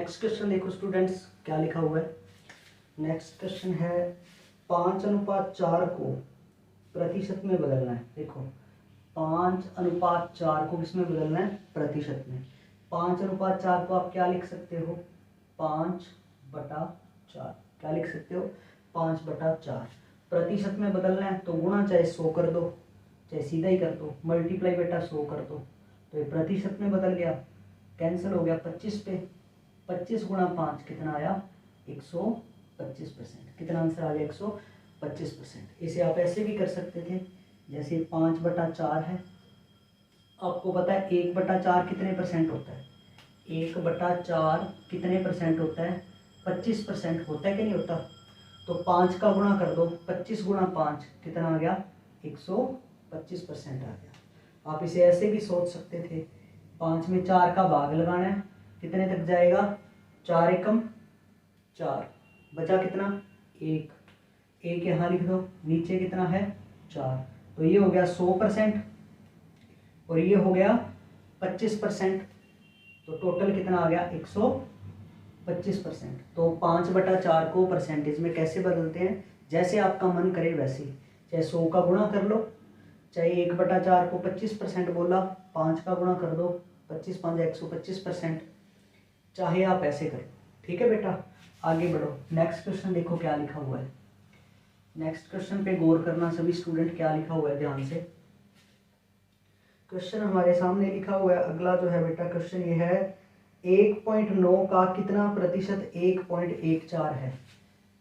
Next question देखो students क्या लिखा हुआ है। नेक्स्ट क्वेश्चन है 5:4 को प्रतिशत में बदलना है। देखो 5:4 को किस में बदलना है? प्रतिशत में। 5:4 को आप क्या लिख सकते हो? 5/4। क्या लिख सकते हो? 5/4। प्रतिशत में बदलना है तो गुणा चाहे 100 कर दो, चाहे सीधा ही कर दो, मल्टीप्लाई बेटा 100 कर दो, तो ये प्रतिशत में बदल गया, कैंसिल हो गया 25 पे। 25 गुणा 5 कितना आया? 125%। कितना आंसर आ गया? 125%। इसे आप ऐसे भी कर सकते थे, जैसे 5/4 है, आपको पता है 1/4 कितने परसेंट होता है? 1/4 कितने परसेंट होता है? 25% होता है कि नहीं होता? तो 5 का गुणा कर दो, 25 गुणा 5 कितना आ गया? 125% आ गया। आप इसे ऐसे भी सोच सकते थे, 5 में 4 का भाग लगाना है, कितने तक जाएगा? 4 एकम 4, बचा कितना? 1। एक यहाँ लिख दो, नीचे कितना है? 4। तो ये हो गया 100% और ये हो गया 25%। तो टोटल कितना आ गया? 125%। तो 5/4 को परसेंटेज में कैसे बदलते हैं? जैसे आपका मन करे वैसे, चाहे 100 का गुणा कर लो, चाहे 1/4 को 25% बोला, 5 का गुणा कर दो, 25 5 125%, चाहे आप ऐसे करो। ठीक है बेटा, आगे बढ़ो। नेक्स्ट क्वेश्चन देखो क्या लिखा हुआ है। नेक्स्ट क्वेश्चन पे गौर करना सभी स्टूडेंट, क्या लिखा हुआ है ध्यान से। क्वेश्चन हमारे सामने लिखा हुआ है, अगला जो है बेटा क्वेश्चन ये है 1.9 का कितना प्रतिशत 1.14 है?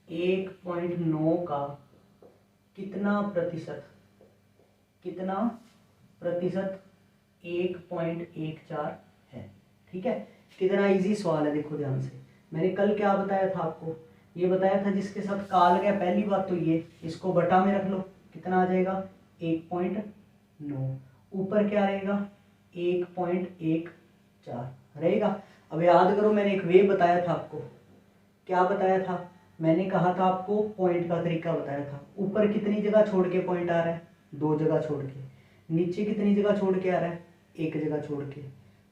1.9 का कितना प्रतिशत 1.14 है? ठीक है, कितना इजी सवाल है, देखो ध्यान से। मैंने कल क्या बताया था आपको? ये बताया था जिसके साथ काल गया, पहली बात तो ये, इसको बटा में रख लो, कितना आ जाएगा? 1.9। ऊपर क्या रहेगा? 1.14 रहेगा। अब याद करो, मैंने एक वे बताया था आपको। क्या बताया था? मैंने कहा था आपको पॉइंट का तरीका बताया था। ऊपर कितनी जगह छोड़ के पॉइंट आ रहा है? 2 जगह छोड़ के। नीचे कितनी जगह छोड़ के आ रहा है? 1 जगह छोड़ के।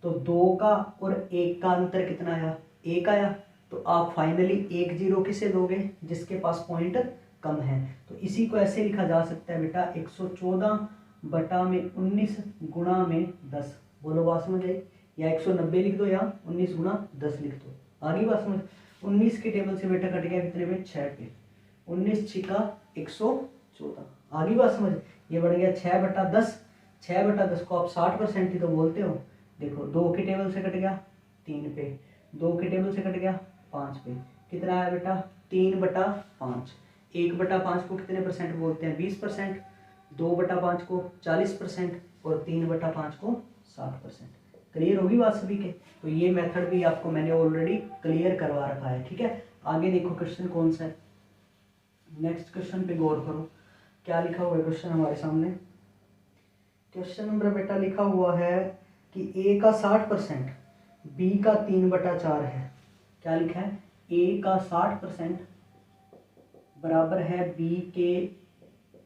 तो 2 का और 1 का अंतर कितना आया? 1 आया। तो आप फाइनली 1 0 किसे दोगे? जिसके पास पॉइंट कम है। तो इसी को ऐसे लिखा जा सकता है बेटा, 114/19 गुणा में 10। बोलो बात समझ आई? या 190 लिख दो या 19 गुणा 10 लिख दो। आगे बात समझ? 19 के टेबल से बेटा कट गया कितने में? 6 पे। 19 छिका 114। आगे बात समझ? ये बढ़ गया 6/10। 6/10 को आप 60% ही तो बोलते हो। देखो 2 के टेबल से कट गया 3 पे, 2 के टेबल से कट गया 5 पे, कितना आया बेटा? 3/5। 1/5 को कितने परसेंट बोलते हैं? 20%। 2/5 को 40% और 3/5 को 60%। क्लियर होगी बात सभी के? तो ये मेथड भी आपको मैंने ऑलरेडी क्लियर करवा रखा है। ठीक है, आगे देखो क्वेश्चन कौन सा है। नेक्स्ट क्वेश्चन पे गौर करो, क्या लिखा हुआ है क्वेश्चन हमारे सामने। क्वेश्चन नंबर बेटा लिखा हुआ है कि ए का 60% बी का 3/4 है। क्या लिखा है? ए का 60% बराबर है बी के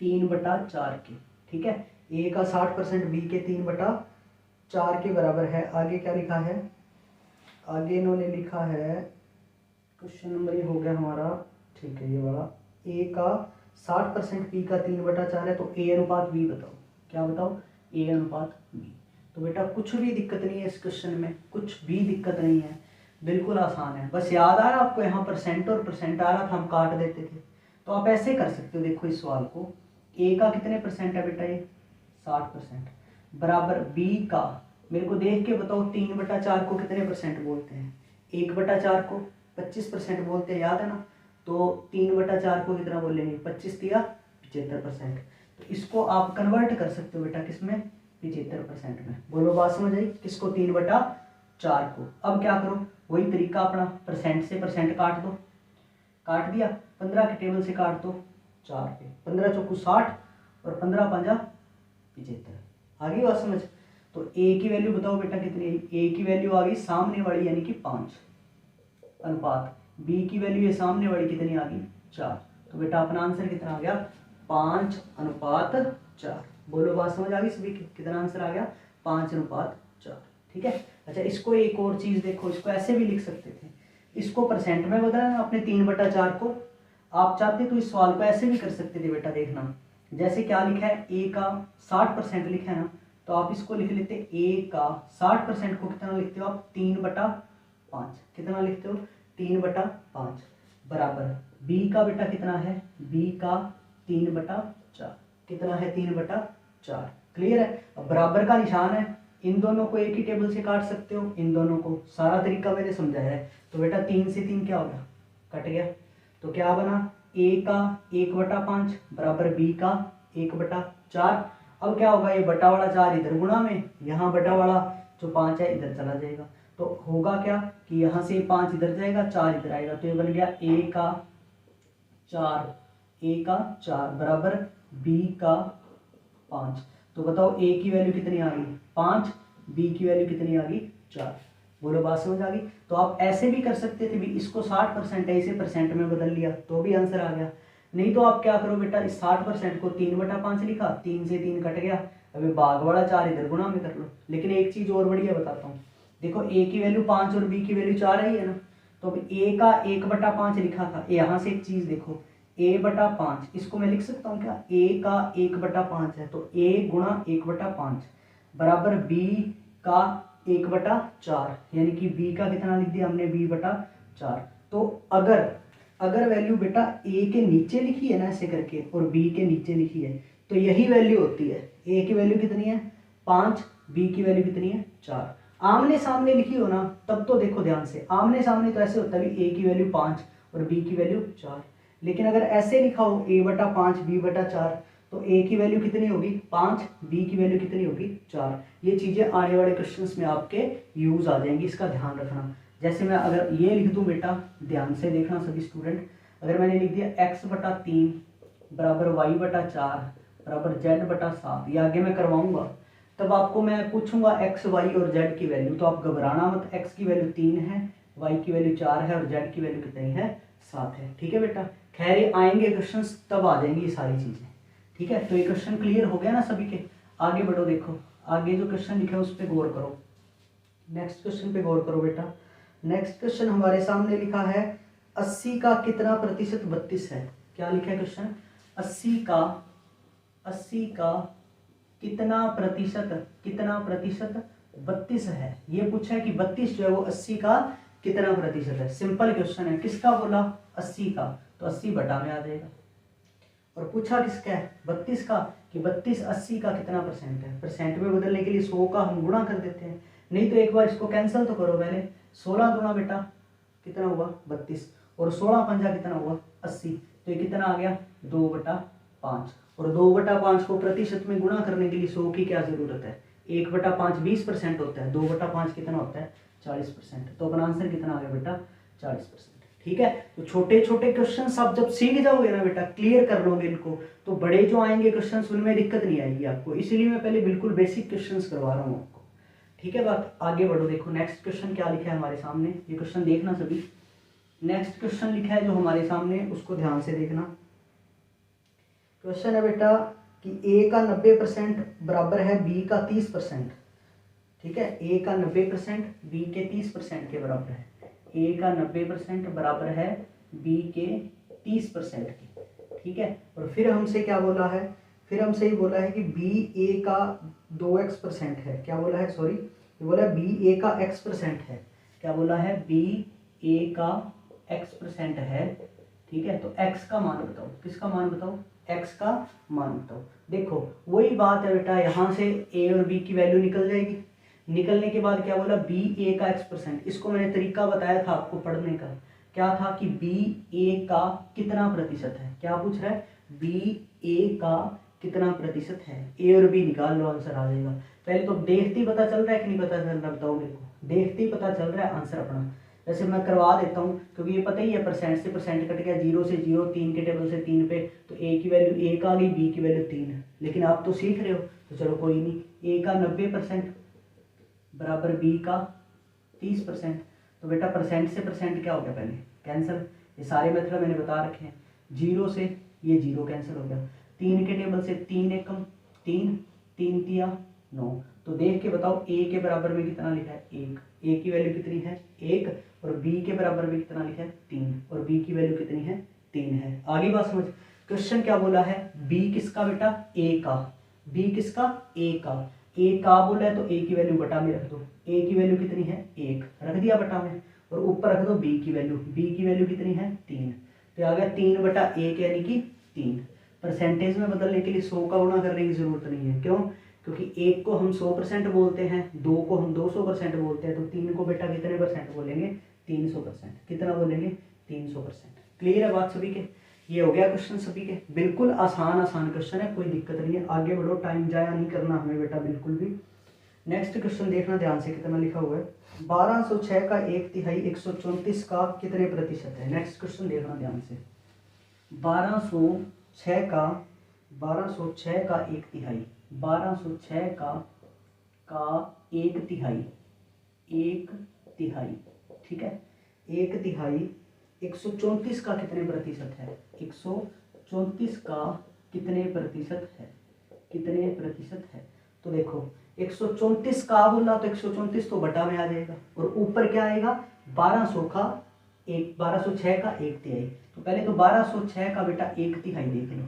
3/4 के। ठीक है, ए का 60% बी के 3/4 के बराबर है। आगे क्या लिखा है? आगे इन्होंने लिखा है, क्वेश्चन नंबर ये हो गया हमारा, ठीक है ये वाला, ए का 60% बी का 3/4 है, तो ए अनुपात बी बताओ। क्या बताओ? ए अनुपात बी। तो बेटा कुछ भी दिक्कत नहीं है इस क्वेश्चन में, कुछ भी दिक्कत नहीं है, बिल्कुल आसान है। बस याद आ रहा आपको, यहाँ परसेंट और परसेंट आ रहा था, हम काट देते थे। तो आप ऐसे कर सकते हो, देखो इस सवाल को, ए का कितने परसेंट है बेटा? ये 60% बराबर बी का, मेरे को देख के बताओ 3/4 को कितने परसेंट बोलते हैं? 1/4 को 25% बोलते हैं, याद है ना? तो 3/4 को कितना बोलेंगे? 25 दिया 75%। तो इसको आप कन्वर्ट कर सकते हो बेटा किसमें? 75% में। बोलो बात समझ आई? किसको? 3/4 को। अब क्या करो? वही तरीका अपना, परसेंट से परसेंट काट दो। काट दिया, 15 के टेबल से काट दो 4 पे, 15 चौकू 60 और 15 पंजा 75। आगे बात समझ? तो ए की वैल्यू बताओ बेटा कितनी आई? ए की वैल्यू आ गई सामने वाली यानी कि 5 अनुपात, बी की वैल्यू ये सामने वाली कितनी आ गई? 4। तो बेटा अपना आंसर कितना आ गया? 5/4। बोलो बात समझ आ गई सभी की? कितना आंसर आ गया? 5/4। ठीक है। अच्छा इसको एक और चीज देखो, इसको ऐसे भी लिख सकते थे, इसको परसेंट में बदलना है अपने 3/4 को। आप चाहते तो इस सवाल को ऐसे भी कर सकते थे बेटा, देखना जैसे क्या लिखा है, ए का 60% लिखा है ना, तो आप इसको लिख लेते ए का 60% को कितना लिखते हो आप, 3/5। कितना लिखते हो, 3/5 बराबर बी का बेटा कितना है, बी का 3/4। कितना है, 3/4। क्लियर है। अब बराबर का निशान है, इन दोनों को एक ही टेबल से काट सकते हो, इन दोनों को, सारा तरीका मैंने समझाया है। तो बेटा 3 से 3 क्या होगा, कट गया। तो क्या बना, ए का 1/5 बराबर बी का 1/4। अब क्या होगा, ये बटा वाला 4 इधर गुणा में, यहाँ बटा वाला जो 5 है इधर चला जाएगा। तो होगा क्या कि यहाँ से 5 इधर जाएगा, 4 इधर आएगा, तो ये बन गया ए का 4 बराबर बी का 5। तो बताओ ए की वैल्यू कितनी आ गई, 5, बी की वैल्यू कितनी आ गई, 4। बोलो बात समझ आ गई। तो आप ऐसे भी कर सकते थे भी, इसको 60% है, इसे परसेंट में बदल लिया तो भी आंसर आ गया। नहीं तो आप क्या करो बेटा, इस 60% को 3/5 लिखा, 3 से 3 कट गया, अभी भाग वाला 4 इधर गुणा में कर लो। लेकिन एक चीज और बढ़िया बताता हूँ, देखो ए की वैल्यू 5 और बी की वैल्यू 4 ही है ना, तो अब ए का 1/5 लिखा था, यहाँ से एक चीज देखो, a/5 इसको मैं लिख सकता हूँ क्या, a का 1/5 है, तो a गुणा 1/5 बराबर b का 1/4, यानी कि b का कितना लिख दिया हमने, b/4। तो अगर वैल्यू बेटा a के नीचे लिखी है ना ऐसे करके, और b के नीचे लिखी है, तो यही वैल्यू होती है। a की वैल्यू कितनी है 5, b की वैल्यू कितनी है 4। आमने सामने लिखी हो ना, तब तो देखो ध्यान से, आमने सामने तो ऐसे होता है भी a की वैल्यू 5 और b की वैल्यू 4। लेकिन अगर ऐसे लिखा हो a/5 b/4, तो a की वैल्यू कितनी होगी 5, b की वैल्यू कितनी होगी 4। ये चीजें आने वाले क्वेश्चंस में आपके यूज आ जाएंगी, इसका ध्यान रखना। जैसे मैं अगर ये लिख दूं बेटा, ध्यान से देखना सभी स्टूडेंट, अगर मैंने लिख दिया x/3 बराबर y/4 बराबर z/7, ये आगे मैं करवाऊंगा, तब आपको मैं पूछूंगा x, y और z की वैल्यू, तो आप घबराना मत, x की वैल्यू 3 है, y की वैल्यू 4 है और z की वैल्यू कितनी है 7 है। ठीक है बेटा, खैर ये आएंगे क्वेश्चंस तब आ जाएंगी ये सारी चीजें। ठीक है, तो ये क्वेश्चन क्लियर हो गया ना सभी के। आगे बढ़ो, देखो आगे जो क्वेश्चन लिखा है उस पर गौर करो, नेक्स्ट क्वेश्चन पे गौर करो बेटा। नेक्स्ट क्वेश्चन हमारे सामने लिखा है 80 का कितना प्रतिशत 32 है। क्या लिखा है क्वेश्चन, 80 का कितना प्रतिशत 32 है। ये पूछा है कि 32 जो है वो 80 का कितना प्रतिशत है। सिंपल क्वेश्चन है, किसका बोला 80 का, तो 80 बटा में आ जाएगा। और पूछा किसका है 32 का, कि 32 80 का कितना परसेंट है। परसेंट में बदलने के लिए 100 का हम गुणा कर देते हैं, नहीं तो एक बार इसको कैंसिल तो करो पहले। 16 गुना बेटा कितना हुआ 32, और 16×5 कितना हुआ 80, तो ये कितना आ गया 2/5। और 2/5 को प्रतिशत में गुणा करने के लिए 100 की क्या जरूरत है, 1/5 20% होता है, 2/5 कितना होता है 40%। तो अपना आंसर कितना आ गया बेटा 40%। ठीक है, तो छोटे छोटे क्वेश्चन आप जब सीख जाओगे ना बेटा, क्लियर कर लोगे इनको, तो बड़े जो आएंगे क्वेश्चन उनमें दिक्कत नहीं आएगी आपको। इसीलिए मैं पहले बिल्कुल बेसिक क्वेश्चन करवा रहा हूँ आपको। ठीक है, बात आगे बढ़ो। देखो नेक्स्ट क्वेश्चन क्या लिखा है हमारे सामने, ये क्वेश्चन देखना सभी। नेक्स्ट क्वेश्चन लिखा है जो हमारे सामने, उसको ध्यान से देखना। क्वेश्चन है बेटा कि a का 90% बराबर है b का 30%। ठीक है, a का 90% b के 30% के बराबर है। a का 90% बराबर है b के 30% की। ठीक है, और फिर हमसे क्या बोला है, फिर हमसे ये बोला है कि b a का 2x% है। क्या बोला है, सॉरी ये बोला है b a का x% है। क्या बोला है, b a का x% है। ठीक है, तो x का मान बताओ, किसका मान बताओ, x का मान बताओ। देखो वही बात है बेटा, यहाँ से a और b की वैल्यू निकल जाएगी। निकलने के बाद क्या बोला, बी ए का x%। इसको मैंने तरीका बताया था आपको पढ़ने का, क्या था कि बी ए का कितना प्रतिशत है। क्या पूछ रहा है, बी ए का कितना प्रतिशत है, ए और बी निकाल लो, आंसर आ जाएगा। पहले तो देखते ही पता चल रहा है कि नहीं पता चल रहा, बताओ मेरे को, देखते ही पता चल रहा है आंसर अपना। वैसे मैं करवा देता हूँ, क्योंकि ये पता ही है परसेंट से परसेंट कट गया, 0 से 0, 3 के टेबल से 3 पे, तो ए की वैल्यू 1 आ गई, बी की वैल्यू 3। लेकिन आप तो सीख रहे हो, तो चलो कोई नहीं। ए का 90% बराबर बी का 30%। तो बेटा परसेंट से परसेंट क्या हो गया, पहले कैंसिल। ये सारे मेथड मैंने बता रखे हैं। 0 से ये 0 कैंसिल हो गया, 3 के टेबल से 3 एकम 3, 3 तिया 9। तो देख के बताओ ए के बराबर में कितना लिखा है 1, ए की वैल्यू कितनी है 1, और बी के बराबर में कितना लिखा है 3, और बी की वैल्यू कितनी है 3 है। आगे बात समझ। क्वेश्चन क्या बोला है, बी किसका बेटा ए का, बी किसका ए का बोला है तो ए की वैल्यू बटा में रख दो, ए की वैल्यू कितनी है 1 रख दिया बटा में, और ऊपर रख दो बी की वैल्यू कितनी है 3, तो आ गया 3 बटा 1 यानी कि 3। परसेंटेज में बदलने के लिए 100 का गुणा करने की जरूरत नहीं है, क्यों, क्योंकि 1 को हम 100% बोलते हैं, 2 को हम 200% बोलते हैं, तो 3 को बेटा कितने परसेंट बोलेंगे 300%। कितना बोलेंगे 300%। क्लियर है बात सभी के। ये हो गया क्वेश्चन सभी के, बिल्कुल आसान क्वेश्चन है, कोई दिक्कत नहीं है। आगे बढ़ो, टाइम जाया नहीं करना हमें बेटा बिल्कुल भी। नेक्स्ट क्वेश्चन देखना ध्यान से, कितना लिखा हुआ है 1206 का 1/3 134 का कितने प्रतिशत है। नेक्स्ट क्वेश्चन देखना ध्यान से, 1206 का 1/3 1206 का 1/3 ठीक है, 1/3 134 का कितने प्रतिशत है, 134 का कितने प्रतिशत है। तो देखो 134 का बोला तो 134 तो बटा में आ जाएगा, और ऊपर क्या आएगा 1206 का 1/3। तो पहले तो 1206 का बेटा 1/3 देख लो,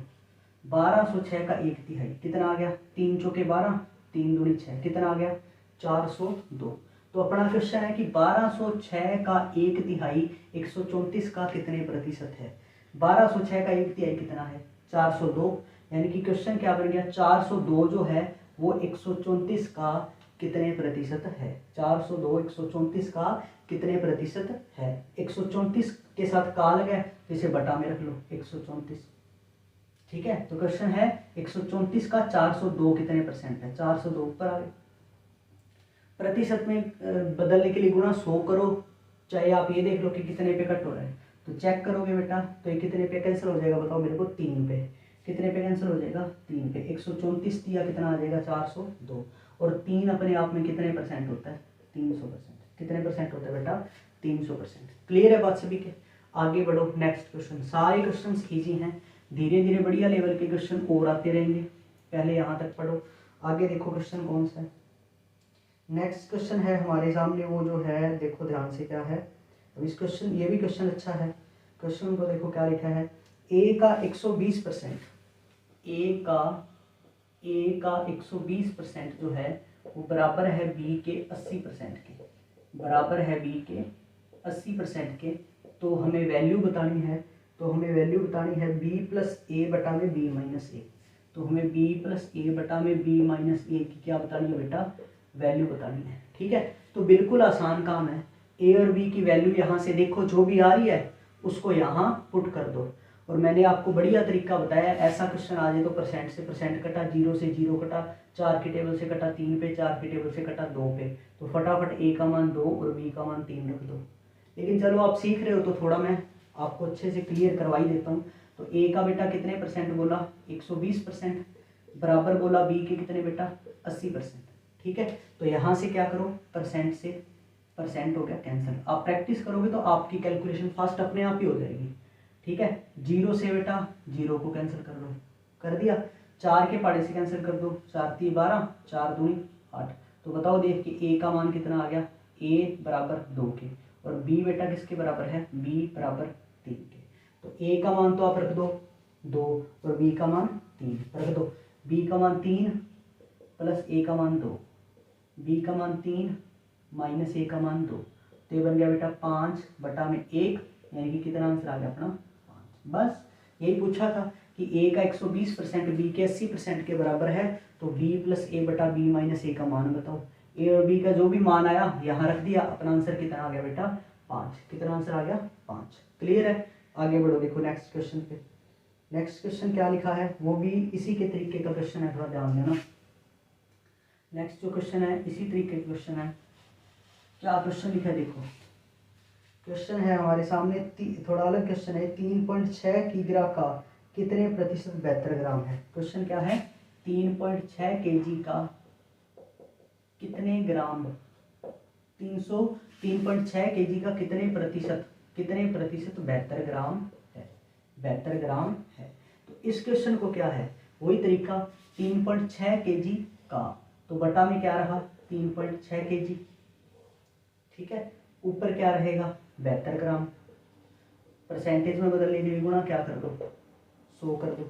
1206 का 1/3 कितना आ गया, 3 चौके 12, 3 दूनी 6, कितना आ गया 402। तो अपना क्वेश्चन है कि 1206 का 1/3 134 का कितने प्रतिशत है। 1206 का 1/3 कितना है 402, यानी कि क्वेश्चन क्या बन गया 402 जो है वो 134 का कितने प्रतिशत है। 402 134 का कितने प्रतिशत है। 134 के साथ का लगा है तो इसे बटा में रख लो 134, ठीक है। तो क्वेश्चन है 134 का 402 कितने परसेंट है, 402 ऊपर आ गए। प्रतिशत में बदलने के लिए गुणा 100 करो, चाहे आप ये देख लो कि कितने पे कट हो रहा है, तो चेक करोगे बेटा तो ये कितने पे कैंसिल हो जाएगा, बताओ मेरे को 3 पे, कितने पे कैंसिल हो जाएगा 3 पे। 134 दिया कितना आ जाएगा 402, और 3 अपने आप में कितने परसेंट होता है 300%। कितने परसेंट होता है बेटा 300%। क्लियर है बात सभी के। आगे बढ़ो, नेक्स्ट क्वेश्चन। सारे क्वेश्चन ईजी हैं, धीरे धीरे बढ़िया लेवल के क्वेश्चन और आते रहेंगे, पहले यहाँ तक पढ़ो। आगे देखो क्वेश्चन कौन सा है। नेक्स्ट क्वेश्चन है हमारे सामने, वो जो है देखो ध्यान से क्या है। अब इस क्वेश्चन, ये भी क्वेश्चन अच्छा है। क्वेश्चन को देखो क्या लिखा है, ए का 120%, ए का 120% जो है वो बराबर है बी के 80% के, बराबर है बी के 80% के। तो हमें वैल्यू बतानी है, बी प्लस ए बटा में बी माइनस ए। तो हमें बी प्लस ए बटा में बी माइनस ए की क्या बतानी है बेटा, वैल्यू बतानी है, ठीक है। तो बिल्कुल आसान काम है, ए और बी की वैल्यू यहाँ से देखो जो भी आ रही है उसको यहाँ पुट कर दो। और मैंने आपको बढ़िया तरीका बताया, ऐसा क्वेश्चन आ जाए तो परसेंट से परसेंट कटा, 0 से 0 कटा, 4 के टेबल से कटा 3 पे, 4 के टेबल से कटा 2 पे, तो फटाफट ए का मान 2 और बी का मान 3 रख दो। लेकिन चलो आप सीख रहे हो तो थोड़ा मैं आपको अच्छे से क्लियर करवा ही देता हूँ। तो ए का बेटा कितने परसेंट बोला 120%, बराबर बोला बी के कितने बेटा 80%, ठीक है। तो यहाँ से क्या करो, परसेंट से परसेंट हो गया कैंसिल। आप प्रैक्टिस करोगे तो आपकी कैलकुलेशन फास्ट अपने आप ही हो जाएगी, ठीक है। 0 से बेटा 0 को कैंसिल कर लो, कर दिया। 4 के पाड़े से कैंसिल कर दो, 4 3 12, 4 दूनी 8। तो बताओ देख के ए का मान कितना आ गया, ए बराबर 2 के, और बी बेटा किसके बराबर है, बी बराबर 3 के। तो ए का मान तो आप रख दो 2 और बी का मान 3 रख दो। बी का मान 3 प्लस ए का मान 2, बी का मान 3 माइनस ए का मान 2, तो ये बन गया बेटा 5 बटा में 1, यानी कि कितना आंसर आ गया अपना 5। बस यही पूछा था कि ए का 120% बी के 80% के बराबर है, तो बी प्लस ए बटा बी माइनस ए का मान बताओ। ए और बी का जो भी मान आया यहाँ रख दिया, अपना आंसर कितना आ गया बेटा 5। कितना आंसर आ गया 5। क्लियर है। आगे बढ़ो, देखो नेक्स्ट क्वेश्चन पे। नेक्स्ट क्वेश्चन क्या लिखा है, वो भी इसी के तरीके का क्वेश्चन है, थोड़ा ध्यान देना। नेक्स्ट जो क्वेश्चन है इसी तरीके का क्वेश्चन है। क्या क्वेश्चन लिखा है देखो, क्वेश्चन है हमारे सामने थोड़ा अलग क्वेश्चन है। 3.6 किग्रा का कितने प्रतिशत 72 ग्राम है। क्वेश्चन क्या है, 3.6 केजी का कितने ग्राम, 3.6 केजी का कितने प्रतिशत 72 ग्राम है, 72 ग्राम है। तो इस क्वेश्चन को क्या है, वही तरीका 3.6 केजी का तो बटा में क्या रहा 3.6 kg, ठीक है। ऊपर क्या रहेगा 72 ग्राम, परसेंटेज में बदलने के लिए गुणा क्या कर दो 100 कर दो।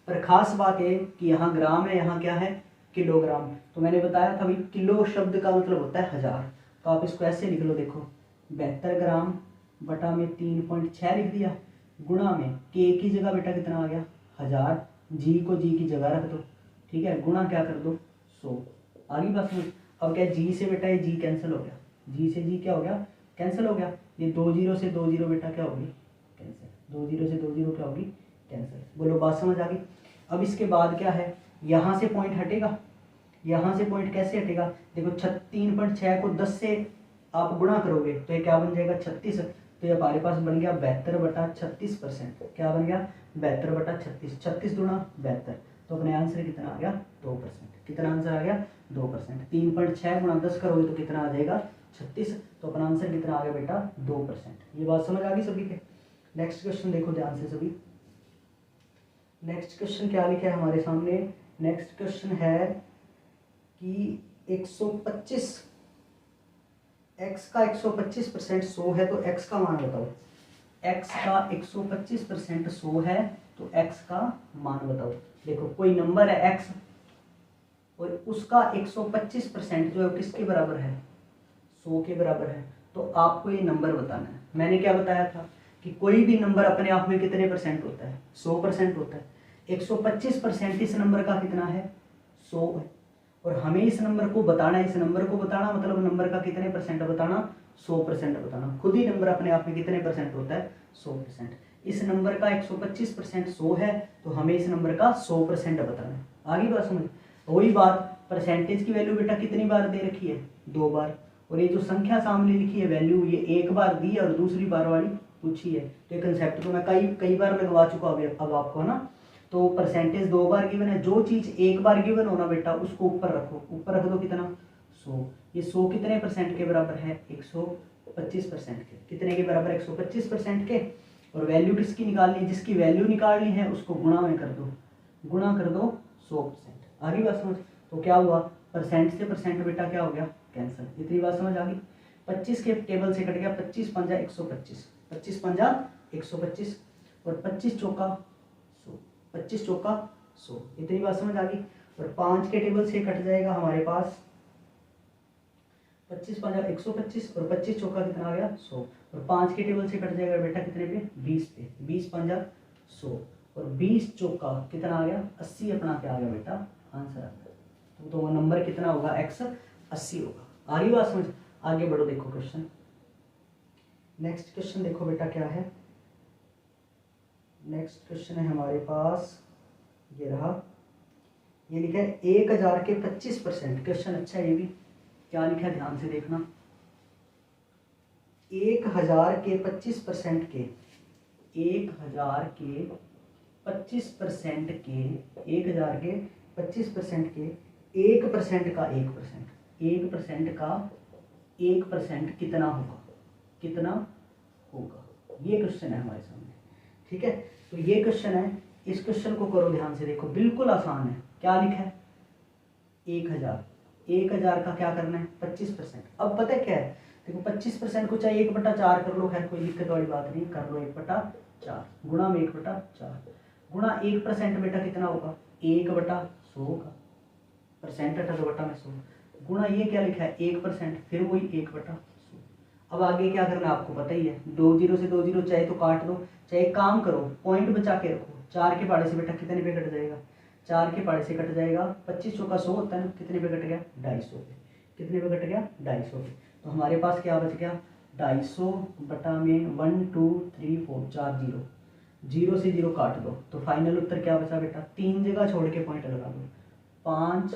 पर खास बात है कि यहाँ ग्राम है, यहाँ क्या है किलोग्राम। तो मैंने बताया था भाई किलो शब्द का मतलब होता है 1000, तो आप इसको ऐसे लिख लो, देखो 72 ग्राम बटा में 3.6 लिख दिया, गुणा में के की जगह बेटा कितना आ गया 1000, जी को जी की जगह रख दो, ठीक है, गुणा क्या कर दो 100। आगे बात समझ। अब क्या जी से बेटा ये जी कैंसिल हो गया, जी से जी क्या हो गया कैंसिल हो गया, ये 2 0 से 2 0 बेटा क्या होगी कैंसिल, 2 0 से 2 0 क्या होगी कैंसिल। बोलो बात समझ आ गई। अब इसके बाद क्या है, यहाँ से पॉइंट हटेगा, यहाँ से पॉइंट कैसे हटेगा, देखो 3.6 को 10 से आप गुणा करोगे तो ये क्या बन जाएगा 36, तो ये हमारे पास बन गया 72/36%। क्या बन गया 72/36, 36 गुणा 72, तो अपने आंसर कितना आ गया 2%। कितना आंसर आ गया 2%। 3.6 गुणा 10 करोगे तो कितना आ जाएगा 36, तो अपना आंसर कितना आ गया बेटा 2%। ये बात समझ आ गई सभी के। नेक्स्ट क्वेश्चन देखो ध्यान से सभी। नेक्स्ट क्वेश्चन क्या लिखा है हमारे सामने, नेक्स्ट क्वेश्चन है कि 125 x का 125% 100 है, तो x का मान बताओ। x का 125% 100 है, तो x का मान बताओ। देखो कोई नंबर है x और उसका 125% जो है किसके बराबर है 100 के बराबर है, तो आपको ये नंबर बताना है। मैंने क्या बताया था कि कोई भी नंबर अपने आप में कितने परसेंट होता है 100% होता है। 125% इस नंबर का कितना है 100 है, और हमें इस नंबर को बताना है, इस नंबर को बताना मतलब नंबर का कितने परसेंट बताना 100% बताना। खुद ही नंबर अपने आप में कितने परसेंट होता है 100%। इस नंबर का 125% 100 है, तो हमें इस नंबर का 100% बताना है। आगे बात समझ। वही बात परसेंटेज की वैल्यू बेटा कितनी बार दे रखी है 2 बार, और ये जो संख्या सामने लिखी है वैल्यू ये 1 बार दी है और दूसरी बार वाली पूछी है। तो ये कंसेप्ट तो मैं कई बार लगवा चुका हूँ अब आपको ना। तो परसेंटेज 2 बार गिवन है, जो चीज 1 बार गिवन हो ना बेटा उसको ऊपर रखो, ऊपर रख दो कितना 100। ये 100 कितने परसेंट के बराबर है 125% के। कितने के बराबर 125% के। और वैल्यू किसकी निकालनी है, जिसकी वैल्यू निकालनी है उसको गुणा में कर दो, गुणा कर दो 100%। आगे बात समझ। तो क्या हुआ परसेंट से परसेंट बेटा क्या हो गया कैंसिल। इतनी बात समझ आ गई। 25 के टेबल से कट गया 25 पंजा 125, 25 पंजा 125 और 25 चौका 100, 25 चौका 100। इतनी बात समझ आ गई। और 5 के टेबल से कट जाएगा हमारे पास 25 पंजा 125 और 25 चौका कितना आ गया 100, और 5 के टेबल से कट जाएगा बेटा कितने पे 20 पे, 20 पंजा 100 और 20 चौका कितना आ गया 80। अपना क्या आ गया बेटा आंसर आ गया। तो वो नंबर कितना होगा x 80 होगा। आगे बात समझ। आगे बढ़ो देखो क्वेश्चन। नेक्स्ट क्वेश्चन देखो बेटा क्या है। नेक्स्ट क्वेश्चन है हमारे पास ये रहा, ये लिखा है 1000 के 25%। क्वेश्चन अच्छा है ये भी। क्या लिखा है ध्यान से देखना। 1000 के 25% के, 1000 के 25% के, 1000 के 25% के 1% का 1%, 1% का 1% कितना होगा, कितना होगा। ये क्वेश्चन है हमारे सामने, ठीक है। तो ये क्वेश्चन है, इस क्वेश्चन को करो ध्यान से देखो, बिल्कुल आसान है। क्या लिखा है 1000, 1000 का क्या करना है 25%। अब पता है क्या है, देखो 25% को चाहे 1/4 कर लो, खैर कोई दिक्कत वाली बात नहीं, कर लो 1/4 गुणा में 1/4 गुणा 1% बेटा कितना होगा 1/100 का, परसेंट हटा दो बटा में 100 गुणा ये क्या लिखा है 1%, फिर वही 1/100। अब आगे क्या करना है आपको पता ही है, 2 0 से 2 0 चाहे तो काट दो, चाहे काम करो पॉइंट बचा के रखो। 4 के पाड़े से बेटा कितने पे कट जाएगा, 4 के पाड़े से कट जाएगा 25 चौका 100 होता है ना, कितने पे कट गया 250 पे, कितने पे कट गया 250 पे। तो हमारे पास क्या बच गया 250 बटा में 1 2 3 4 4 0, 0 से 0 काट दो, तो फाइनल उत्तर क्या बचा बेटा, 3 जगह छोड़ के पॉइंट लगा दो, 5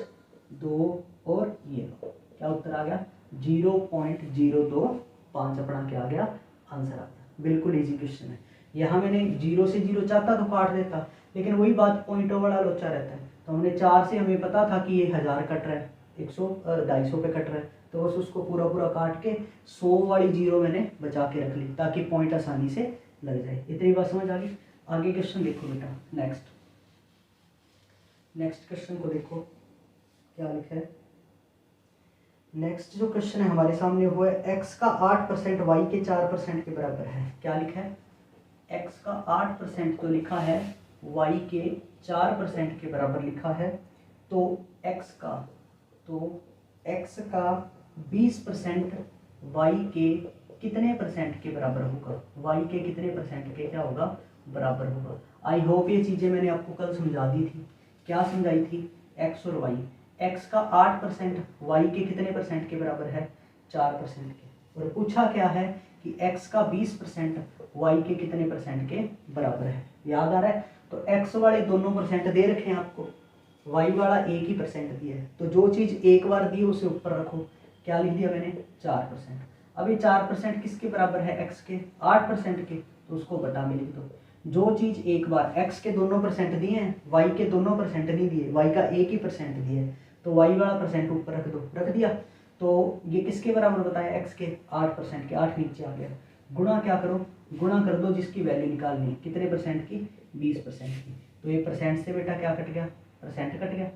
2 और ये लो, क्या उत्तर आ गया 0.025। अपना क्या आ गया आंसर आ गया। बिल्कुल इजी क्वेश्चन है। यहाँ मैंने 0 से 0 चाहता तो काट देता, लेकिन वही बात पॉइंटों वाला लोचा रहता है। तो हमने 4 से हमें पता था कि ये 1000 कट रहा है, 250 पे कट रहा है, तो बस उसको पूरा पूरा काट के 100 वाली 0 मैंने बचा के रख ली ताकि पॉइंट आसानी से लग जाए। इतनी बात समझ आ गई। आगे क्वेश्चन देखो बेटा। नेक्स्ट क्वेश्चन को देखो क्या लिखा है। नेक्स्ट जो क्वेश्चन है हमारे सामने वो है x का 8% y के 4% के बराबर है। क्या लिखा है? x का 8% तो लिखा है, y के 4% के बराबर लिखा है। तो x का 20% y के कितने परसेंट के बराबर होगा? y के कितने परसेंट के क्या होगा? बराबर होगा। आई होप ये चीज़ें मैंने आपको कल समझा दी थी। क्या समझाई थी? x और y। x का 8% y के कितने परसेंट के बराबर है? 4% के। और पूछा क्या है कि x का 20% y के कितने परसेंट के बराबर है। याद आ रहा है? तो x वाले दोनों परसेंट दे रखे हैं आपको, y वाला एक ही परसेंट दिया है। तो जो चीज़ एक बार दी उसे ऊपर रखो। क्या लिख दिया मैंने? 4%। अब ये 4% किसके बराबर है? x के 8% के, तो उसको बटा में लिख दो। जो चीज़ एक बार x के दोनों परसेंट दिए हैं, y के दोनों परसेंट नहीं दिए, y का एक ही परसेंट दिए है, तो y वाला परसेंट ऊपर रख दो। रख दिया। तो ये किसके बराबर बताया? x के 8% के। 8 नीचे आ गया। गुणा क्या करो? गुणा कर दो जिसकी वैल्यू निकालनी है। कितने परसेंट की? 20% की। तो ये परसेंट से बेटा क्या कट गया? परसेंट कट गया।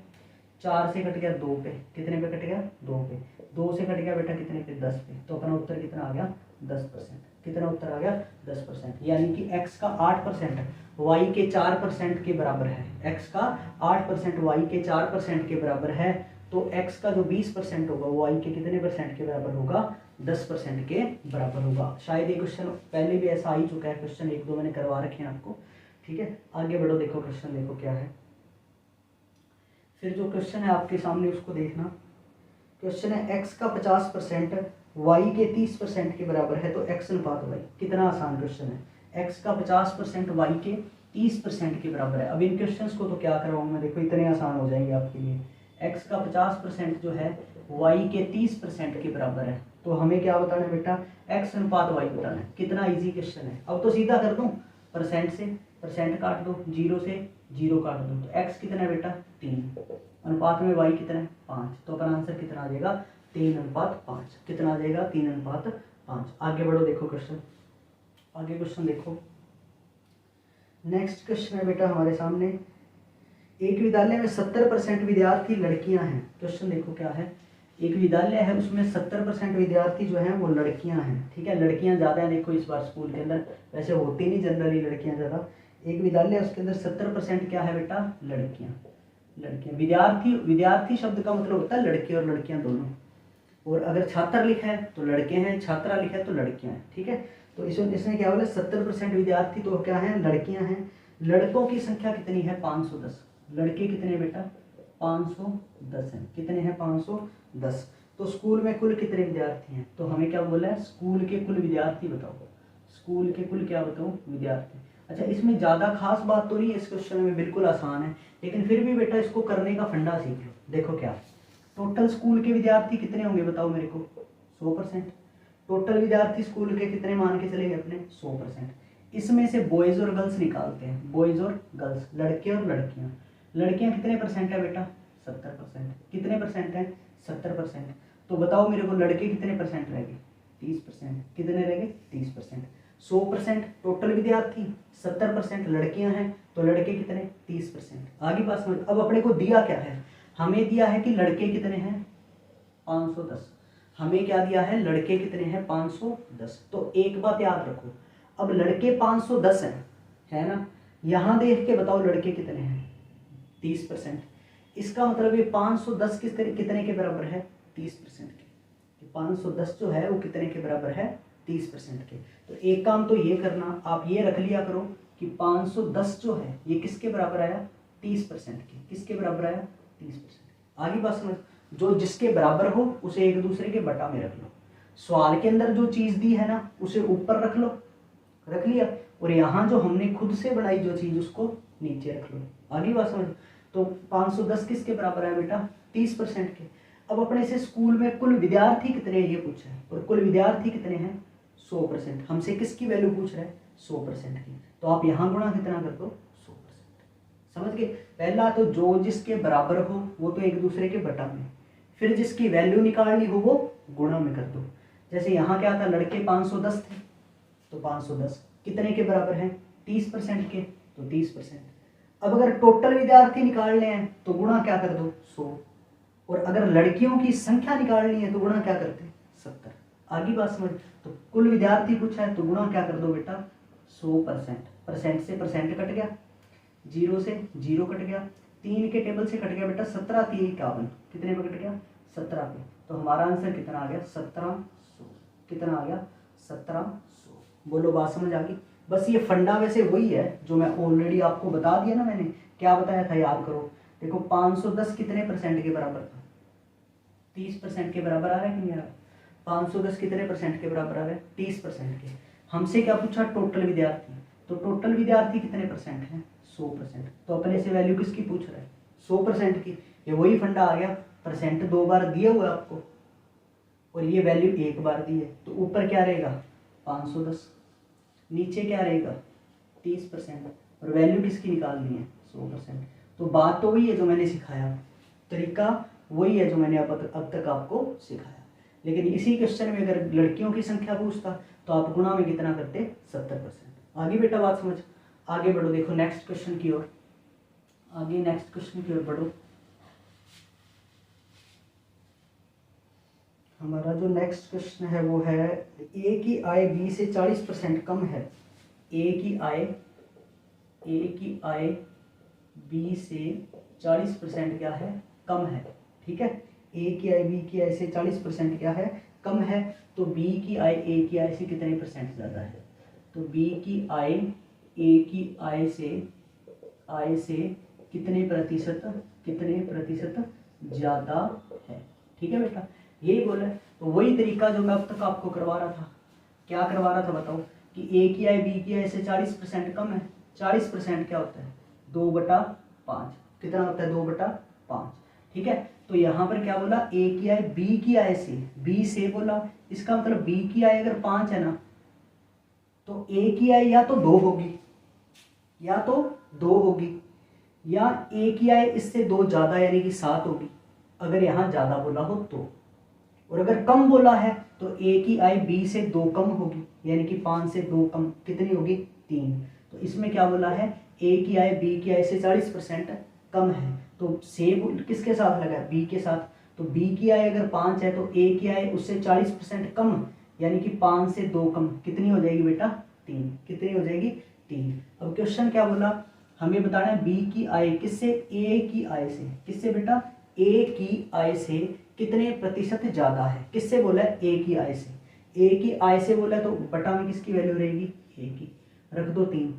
4 से कट गया 2 पे। कितने पे कट गया? 2 पे। 2 से कट गया बेटा कितने पे? 10 पे। तो अपना उत्तर कितना आ गया? 10%। कितना उत्तर आ गया? 10%। यानी कि x का 8% y के 4% के बराबर है। x का 8% y के 4% के बराबर है। तो x का जो 20% होगा वो y के कितने परसेंट के बराबर होगा? 10% के बराबर होगा। शायद ये क्वेश्चन पहले भी ऐसा आ ही चुका है। क्वेश्चन 1-2 मैंने करवा रखे हैं आपको। ठीक है, आगे बढ़ो। देखो क्वेश्चन देखो क्या है। फिर जो क्वेश्चन है आपके सामने उसको देखना। क्वेश्चन है x का 50% y के 30% के बराबर है, तो x अनुपात y। कितना आसान क्वेश्चन है। x का 50% y के 30% के बराबर है। अब इन क्वेश्चंस को तो क्या करवाऊँ मैं, देखो इतने आसान हो जाएंगे आपके लिए। x का 50% जो है y के 30% के बराबर है, तो हमें क्या बताना है बेटा? x अनुपात y बताना है। कितना इजी क्वेश्चन है। अब तो सीधा कर दूं, परसेंट से परसेंट काट दो, 0 से 0 काट दो, तो x कितना है बेटा? 3। अनुपात में y कितना है? 5। तो अपना आंसर कितना आ जाएगा? 3:5। कितना आ जाएगा? 3:5। आगे बढ़ो। देखो क्वेश्चन, आगे क्वेश्चन देखो। नेक्स्ट क्वेश्चन है बेटा हमारे सामने, एक विद्यालय में 70% विद्यार्थी लड़कियां हैं। क्वेश्चन देखो क्या है। एक विद्यालय है, उसमें 70% विद्यार्थी जो हैं वो लड़कियां हैं। ठीक है, लड़कियां ज़्यादा हैं। देखो इस बार स्कूल के अंदर, वैसे होती नहीं जनरली लड़कियां ज़्यादा। एक विद्यालय है, उसके अंदर 70% क्या है बेटा? लड़कियां। लड़कियां। विद्यार्थी, विद्यार्थी शब्द का मतलब होता है लड़के और लड़कियां दोनों। और अगर छात्र लिखा है तो लड़के हैं, छात्रा लिखा है तो लड़कियां हैं। ठीक है, तो इसमें क्या बोला? 70% विद्यार्थी तो क्या है? लड़कियां हैं। लड़कों की संख्या कितनी है? 510। लड़के कितने बेटा? 510 हैं। कितने हैं? 510। तो स्कूल में कुल कितने विद्यार्थी हैं? तो हमें क्या बोला है? स्कूल के कुल विद्यार्थी बताओ। स्कूल के कुल क्या बताऊँ? विद्यार्थी। अच्छा, इसमें ज़्यादा खास बात तो नहीं है इस क्वेश्चन में, बिल्कुल आसान है, लेकिन फिर भी बेटा इसको करने का फंडा सीख लो। देखो क्या, टोटल स्कूल के विद्यार्थी कितने होंगे बताओ मेरे को? 100%। टोटल विद्यार्थी स्कूल के कितने मान के चलेंगे अपने? 100%। इसमें से बॉयज और गर्ल्स निकालते हैं। बॉयज और गर्ल्स, लड़के और लड़कियां। लड़कियां कितने परसेंट है बेटा? 70%। कितने परसेंट है? 70%। तो बताओ मेरे को लड़के कितने परसेंट रहेंगे? 30%। कितने रहेंगे? 30%। 100% टोटल विद्यार्थी, 70% लड़कियां हैं, तो लड़के कितने? 30%। आगे बात समझ। अब अपने को दिया क्या है? हमें दिया है कि लड़के कितने हैं? 510। हमें क्या दिया है? लड़के कितने हैं? 510। तो एक बात याद रखो, अब लड़के 510 हैं, है ना? यहां देख के बताओ लड़के कितने हैं? 30%। इसका मतलब ये 510 कितने के बराबर है? 30% के। 510 जो है वो कितने के बराबर है? 30% के। तो एक काम तो ये करना, आप ये रख लिया करो कि 510 जो है ये किसके बराबर आया? 30% के। किसके बराबर आया? 30%। आगे बात समझ। जो जिसके बराबर हो उसे एक दूसरे के बटा में रख लो। सवाल के अंदर जो चीज दी है ना उसे ऊपर रख लो, रख लिया। और यहाँ जो हमने खुद से बनाई जो चीज उसको नीचे रख लो। आगे बात समझ। तो 510 किसके बराबर है बेटा? 30% के। अब अपने से स्कूल में कुल विद्यार्थी कितने हैं ये पूछा है, और कुल विद्यार्थी कितने हैं? 100%। हमसे किसकी वैल्यू पूछ रहा है? 100% की। तो आप यहाँ गुणा कितना कर दो? 100%। समझ गए? पहला तो जो जिसके बराबर हो वो तो एक दूसरे के बटा में, फिर जिसकी वैल्यू निकालनी हो वो गुणा में कर दो। जैसे यहाँ क्या था? लड़के 510 थे, तो 510 कितने के बराबर है? 30% के, तो 30%। अब अगर टोटल विद्यार्थी निकालने हैं तो गुणा क्या कर दो? 100। और अगर लड़कियों की संख्या निकालनी है तो गुणा क्या करते हैं 70। आगे बात समझ। तो कुल विद्यार्थी पूछा है तो गुणा क्या कर दो बेटा 100%। परसेंट से परसेंट कट गया, जीरो से जीरो कट गया, 3 के टेबल से कट गया बेटा 17 3 51, कितने पे कट गया 17 पे। तो हमारा आंसर कितना आ गया 1700। कितना आ गया 1700। बोलो बात समझ आ गई। बस ये फंडा वैसे वही है जो मैं ऑलरेडी आपको बता दिया ना, मैंने क्या बताया था याद करो। देखो 510 कितने परसेंट के बराबर था 30% के बराबर आ रहा है कि नहीं आ रहा। 510 कितने परसेंट के बराबर आ रहा है 30% के। हमसे क्या पूछा टोटल विद्यार्थी, तो टोटल विद्यार्थी कितने परसेंट है 100%। तो अपने से वैल्यू किसकी पूछ रहा है 100% की। ये वही फंडा आ गया, परसेंट 2 बार दिए हुए आपको और ये वैल्यू 1 बार दी है। तो ऊपर क्या रहेगा 510, नीचे क्या रहेगा 30% और वैल्यू किसकी निकालनी है 100%। तो बात तो वही है जो मैंने सिखाया, तरीका वही है जो मैंने अब तक आपको सिखाया। लेकिन इसी क्वेश्चन में अगर लड़कियों की संख्या पूछता तो आप गुणा में कितना करते 70%। आगे बेटा बात समझ, आगे बढ़ो। देखो नेक्स्ट क्वेश्चन की ओर, आगे नेक्स्ट क्वेश्चन की ओर बढ़ो। हमारा जो नेक्स्ट क्वेश्चन है वो है ए की आय बी से 40% कम है। ए की आय बी से 40% क्या है कम है। ठीक है, ए की आय बी की आय से 40% क्या है कम है। तो बी की आय ए की आय से कितने परसेंट ज़्यादा है। तो बी की आय ए की आय से कितने प्रतिशत ज़्यादा है। ठीक है बेटा, यही बोला है। तो वही तरीका जो मैं अब तक आपको करवा रहा था। क्या करवा रहा था बताओ कि ए की आय बी की आय से 40% कम है। 40% क्या होता है 2/5। कितना होता है 2/5। ठीक है, तो यहाँ पर क्या बोला ए की आय बी की आय से, बी से बोला, इसका मतलब बी की आय अगर 5 है ना तो ए की आय या तो 2 होगी, या ए की आय इससे 2 ज्यादा यानी कि 7 होगी अगर यहाँ ज्यादा बोला हो तो। और अगर कम बोला है तो ए की आय बी से 2 कम होगी यानी कि 5 से 2 कम कितनी होगी 3। तो इसमें क्या बोला है ए की आय बी की आय से 40% कम है। तो से किसके साथ लगा है बी के साथ। तो बी की आय अगर 5 है तो ए की आय उससे 40% कम यानी कि 5 से 2 कम कितनी हो जाएगी बेटा 3। कितनी हो जाएगी 3। अब क्वेश्चन क्या बोला हमें बताना है बी की आय किससे ए की आय से। किससे बेटा ए की आय से कितने प्रतिशत ज्यादा है। किससे बोला है ए की आय से। ए की आय से बोला तो बटा में किसकी वैल्यू रहेगी ए की, रख दो 3।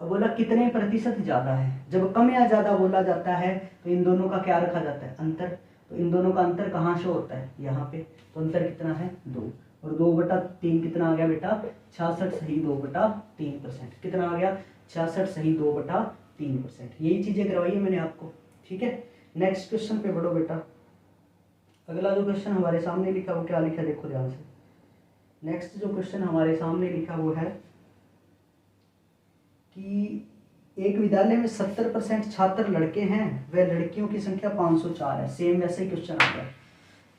अब बोला कितने प्रतिशत ज्यादा है। जब कम या ज्यादा बोला जाता है तो इन दोनों का क्या रखा जाता है अंतर। तो इन दोनों का अंतर कहाँ शो होता है यहाँ पे। तो अंतर कितना है 2 और 2/3 कितना आ गया बेटा 66 सही 2/3%। कितना आ गया 66 सही 2/3%। यही चीजें करवाई है मैंने आपको। ठीक है, नेक्स्ट क्वेश्चन पे बढ़ो बेटा। अगला जो क्वेश्चन हमारे सामने लिखा वो क्या लिखा देखो ध्यान से। नेक्स्ट जो क्वेश्चन हमारे सामने लिखा वो है कि एक विद्यालय में 70% छात्र लड़के हैं व लड़कियों की संख्या 504 है। सेम वैसे ही क्वेश्चन आ गया।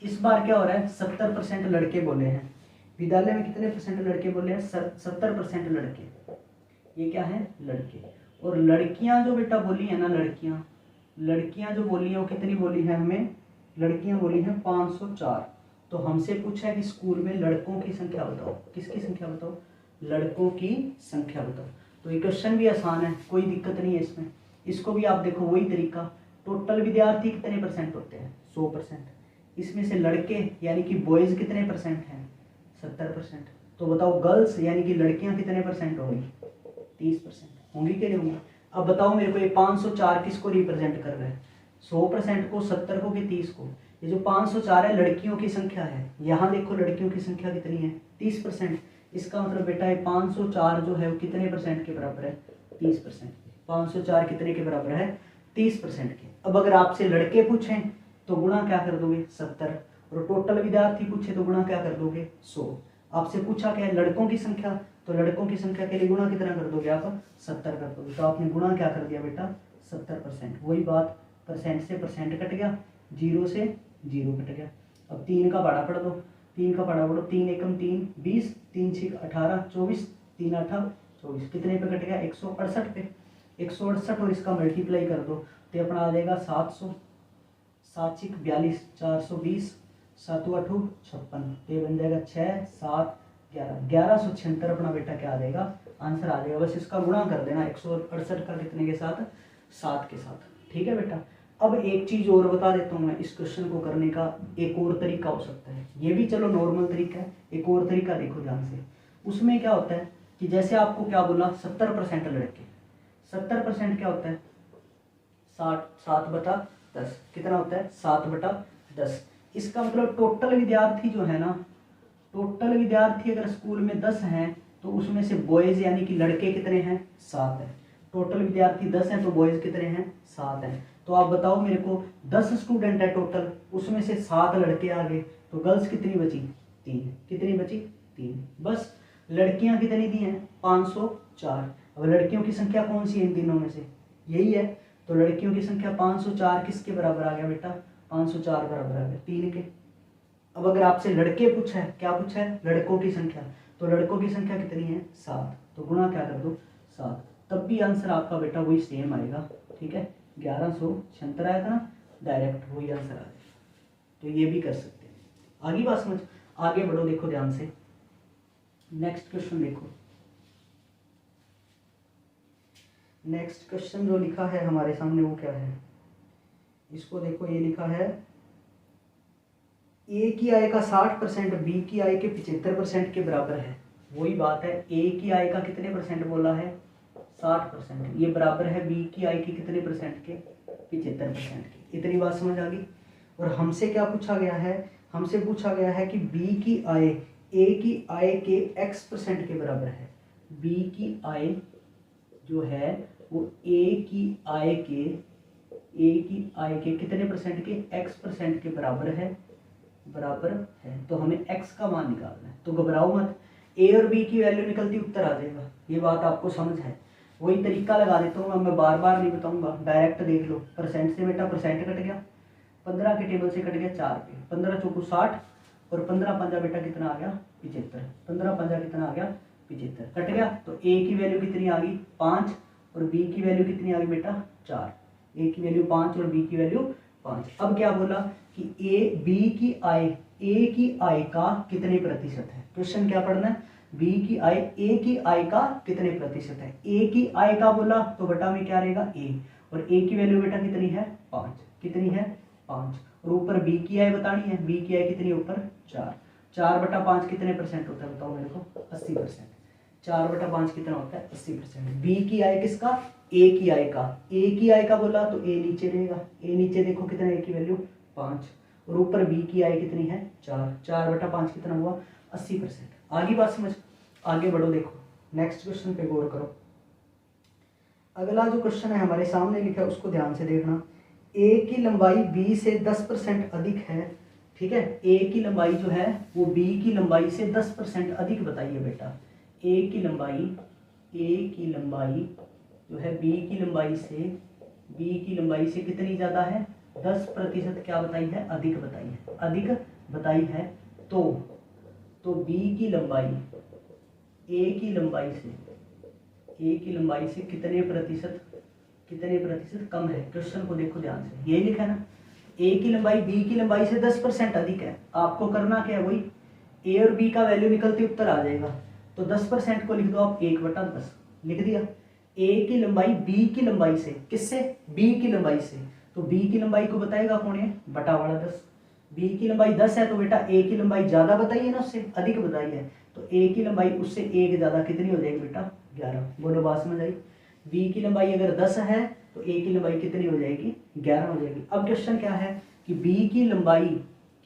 इस बार क्या हो रहा है 70% लड़के बोले हैं। विद्यालय में कितने परसेंट लड़के बोले हैं 70% लड़के। ये क्या है लड़के। और लड़कियां जो बेटा बोली है ना लड़कियां जो बोली है वो कितनी बोली है हमें लड़कियां बोली हैं 504। तो हमसे पूछा है कि स्कूल में लड़कों की संख्या बताओ। किसकी संख्या बताओ लड़कों की संख्या बताओ। तो ये क्वेश्चन भी आसान है, कोई दिक्कत नहीं है इसमें। इसको भी आप देखो वही तरीका। टोटल विद्यार्थी कितने परसेंट होते हैं 100%। इसमें से लड़के यानी कि बॉयज कितने परसेंट हैं 70%। तो बताओ गर्ल्स यानी कि लड़कियां कितने परसेंट होंगी 30% होंगी कि नहीं होंगी। अब बताओ मेरे को ये 504 किसको रिप्रेजेंट कर रहा है 100% को 70 को कि 30 को। ये जो 504 है लड़कियों की संख्या है। यहाँ देखो लड़कियों की संख्या कितनी है 30%। इसका मतलब बेटा ये 504 जो है वो कितने परसेंट के बराबर है 30%। 504 कितने के बराबर है 30% के। अब अगर आपसे लड़के पूछें तो गुणा क्या कर दोगे 70 और टोटल विद्यार्थी पूछे तो गुणा क्या कर दोगे 100। आपसे पूछा क्या है लड़कों की संख्या, तो लड़कों की संख्या के लिए गुणा कितना कर दोगे आप 70 कर दोगे। तो आपने गुणा क्या कर दिया बेटा 70%। वही बात परसेंट से परसेंट कट गया, 0 से 0 कट गया। अब 3 का पाड़ा पढ़ दो, 3 का पाड़ा पढ़ो 3 एकम 3 20 3 6 18 24 3 8 24 कितने पे कट गया 168 पे। 168 और इसका मल्टीप्लाई कर दो तो अपना आ जाएगा 700। 7 छिक 42, 420, 7 8 56, तो ये बन जाएगा 6 7 11, 1176 अपना बेटा क्या आ जाएगा, आंसर आ जाएगा। बस इसका गुणा कर देना 168 का कितने के साथ, 7 के साथ। ठीक है बेटा। अब एक चीज और बता देता हूँ मैं, इस क्वेश्चन को करने का एक और तरीका हो सकता है, ये भी चलो नॉर्मल तरीका है, एक और तरीका देखो ध्यान से। उसमें क्या होता है कि जैसे आपको क्या बोला 70% लड़के, 70% क्या होता है 7/10, कितना होता है 7/10। इसका मतलब टोटल विद्यार्थी जो है ना, टोटल विद्यार्थी अगर स्कूल में 10 हैं तो उसमें से बॉयज यानी कि लड़के कितने हैं, 7 हैं। टोटल विद्यार्थी 10 हैं तो बॉयज कितने हैं, 7 हैं। तो आप बताओ मेरे को 10 स्टूडेंट है टोटल, उसमें से 7 लड़के आ गए, तो गर्ल्स कितनी बची, 3। कितनी बची, 3। बस लड़कियां कितनी दी हैं, 504। अब लड़कियों की संख्या कौन सी है इन तीनों में से, यही है, तो लड़कियों की संख्या 504 किसके बराबर आ गया बेटा, 504 बराबर आ गया 3 के। अब अगर आपसे लड़के पूछा है, क्या पूछा है, लड़कों की संख्या, तो लड़कों की संख्या कितनी है, 7, तो गुणा क्या कर दो 7, तब भी आंसर आपका बेटा वही सेम आएगा। ठीक है, 1176 आया था ना, डायरेक्ट वही आंसर आ जाएगा। तो ये भी कर सकते हैं। आगे बात समझ, आगे बढ़ो, देखो ध्यान से नेक्स्ट क्वेश्चन देखो। नेक्स्ट क्वेश्चन जो लिखा है हमारे सामने वो क्या है, इसको देखो, ये लिखा है ए की आय का 60% बी की आय के 75% के बराबर है। वही बात है, ए की आय का कितने परसेंट बोला है, 60%, ये बराबर है बी की आय के कितने परसेंट के, 75% के। इतनी बात समझ आ गई। और हमसे क्या पूछा गया है, हमसे पूछा गया है कि बी की आय ए की आय के x% के बराबर है। बी की आय जो है वो ए की आय के कितने परसेंट के, x% के बराबर है, तो हमें x का मान निकालना है। तो घबराओ मत, a और b की वैल्यू निकलती उत्तर आ जाएगा, ये बात आपको समझ है। वही तरीका लगा देता हूँ मैं बार बार नहीं बताऊंगा, डायरेक्ट देख लो। परसेंट से बेटा परसेंट कट गया, 15 के टेबल से कट गया 4 पे, 15 चौको 60 और 15 पंजा बेटा कितना आ गया 75, 15 पंजा कितना आ गया 75, कट गया। तो a की वैल्यू कितनी आ गई 5 और b की वैल्यू कितनी आ गई बेटा 4, a की वैल्यू 5 और b की वैल्यू 5। अब क्या बोला कि ए की आय का कितने प्रतिशत है, क्वेश्चन क्या पढ़ना है, बी की आय ए की आय का कितने प्रतिशत है। ए की आय का बोला तो बटा में क्या रहेगा ए, और ए की वैल्यू बेटा कितनी है 5, कितनी है 5, और ऊपर बी की आय बतानी है, बी की आय कितनी ऊपर 4, 4/5 कितने परसेंट होता है बताओ मेरे को, 80%। 4/5 कितना होता है 80%। बी की आय किसका, ए की आय का, ए की आय का बोला तो ए नीचे रहेगा, ए नीचे देखो कितना, ए की वैल्यू 5 और ऊपर बी की आय कितनी है 4, 4/5 कितना हुआ 80%। आगे बात समझ, आगे बढ़ो, देखो नेक्स्ट क्वेश्चन पे गौर करो। अगला जो क्वेश्चन है हमारे सामने लिखा है उसको ध्यान से देखना। ए की लंबाई बी से 10% अधिक है, ठीक है, ए की लंबाई जो है वो बी की लंबाई से 10% अधिक बताइए बेटा। ए की लंबाई जो है बी की लंबाई से कितनी ज्यादा है, 10% क्या बताई है, अधिक बताई है। तो बी की लंबाई ए की लंबाई से कितने प्रतिशत कम है। क्वेश्चन को देखो ध्यान से, यही लिखा है ना, ए की लंबाई बी की लंबाई से 10% अधिक है। आपको करना क्या है, वही ए और बी का वैल्यू निकलते उत्तर आ जाएगा। तो 10% को लिख दो आप 1/10, लिख दिया। ए की लंबाई बी की लंबाई से, किससे, बी की लंबाई से, तो बी की लंबाई को बताएगा कौन है, बटा वाला 10। बी की लंबाई 10 है तो बेटा ए की लंबाई ज्यादा बताई है ना, उससे अधिक बताई है, तो ए की लंबाई उससे 1 ज्यादा कितनी हो जाएगी बेटा 11। बोलो बात समझ आई। बी की लंबाई अगर 10 है तो ए की लंबाई कितनी हो जाएगी 11 हो जाएगी। अब क्वेश्चन क्या है कि बी की लंबाई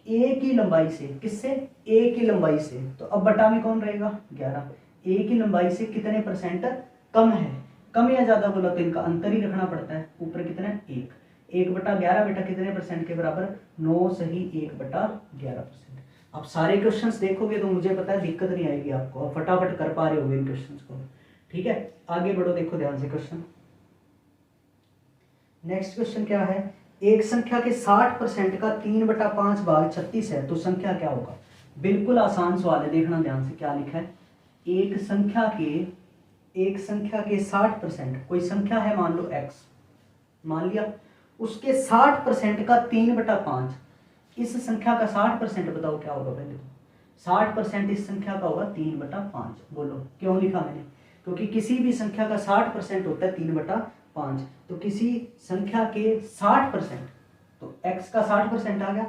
ए की लंबाई से, किससे, ए की लंबाई से, तो अब बटा में कौन रहेगा 11। ए की लंबाई से कितने परसेंट कम है, कम या ज्यादा बोला तो इनका अंतर ही रखना पड़ता है। ऊपर कितना है 1/11 बेटा कितने परसेंट के बराबर, 9 सही 1/11%। अब सारे क्वेश्चंस देखोगे तो मुझे पता है दिक्कत नहीं आएगी आपको, आप फटाफट कर पा रहे होगे इन क्वेश्चंस को। ठीक है, आगे बढ़ो, देखो ध्यान से क्वेश्चन। नेक्स्ट क्वेश्चन क्या है, एक संख्या के 60% का 3/5 भाग 36 है तो संख्या क्या होगा। बिल्कुल आसान सवाल है, देखना ध्यान से क्या लिखा है। एक संख्या के 60%, कोई संख्या है मान लो x, मान लिया, उसके 60% का 3/5, इस संख्या का 60% बताओ क्या होगा। पहले तो 60% इस संख्या का होगा 3/5। बोलो क्यों लिखा मैंने, क्योंकि किसी भी संख्या का 60% होता है 3/5। तो किसी संख्या के 60%, तो x का 60% आ गया,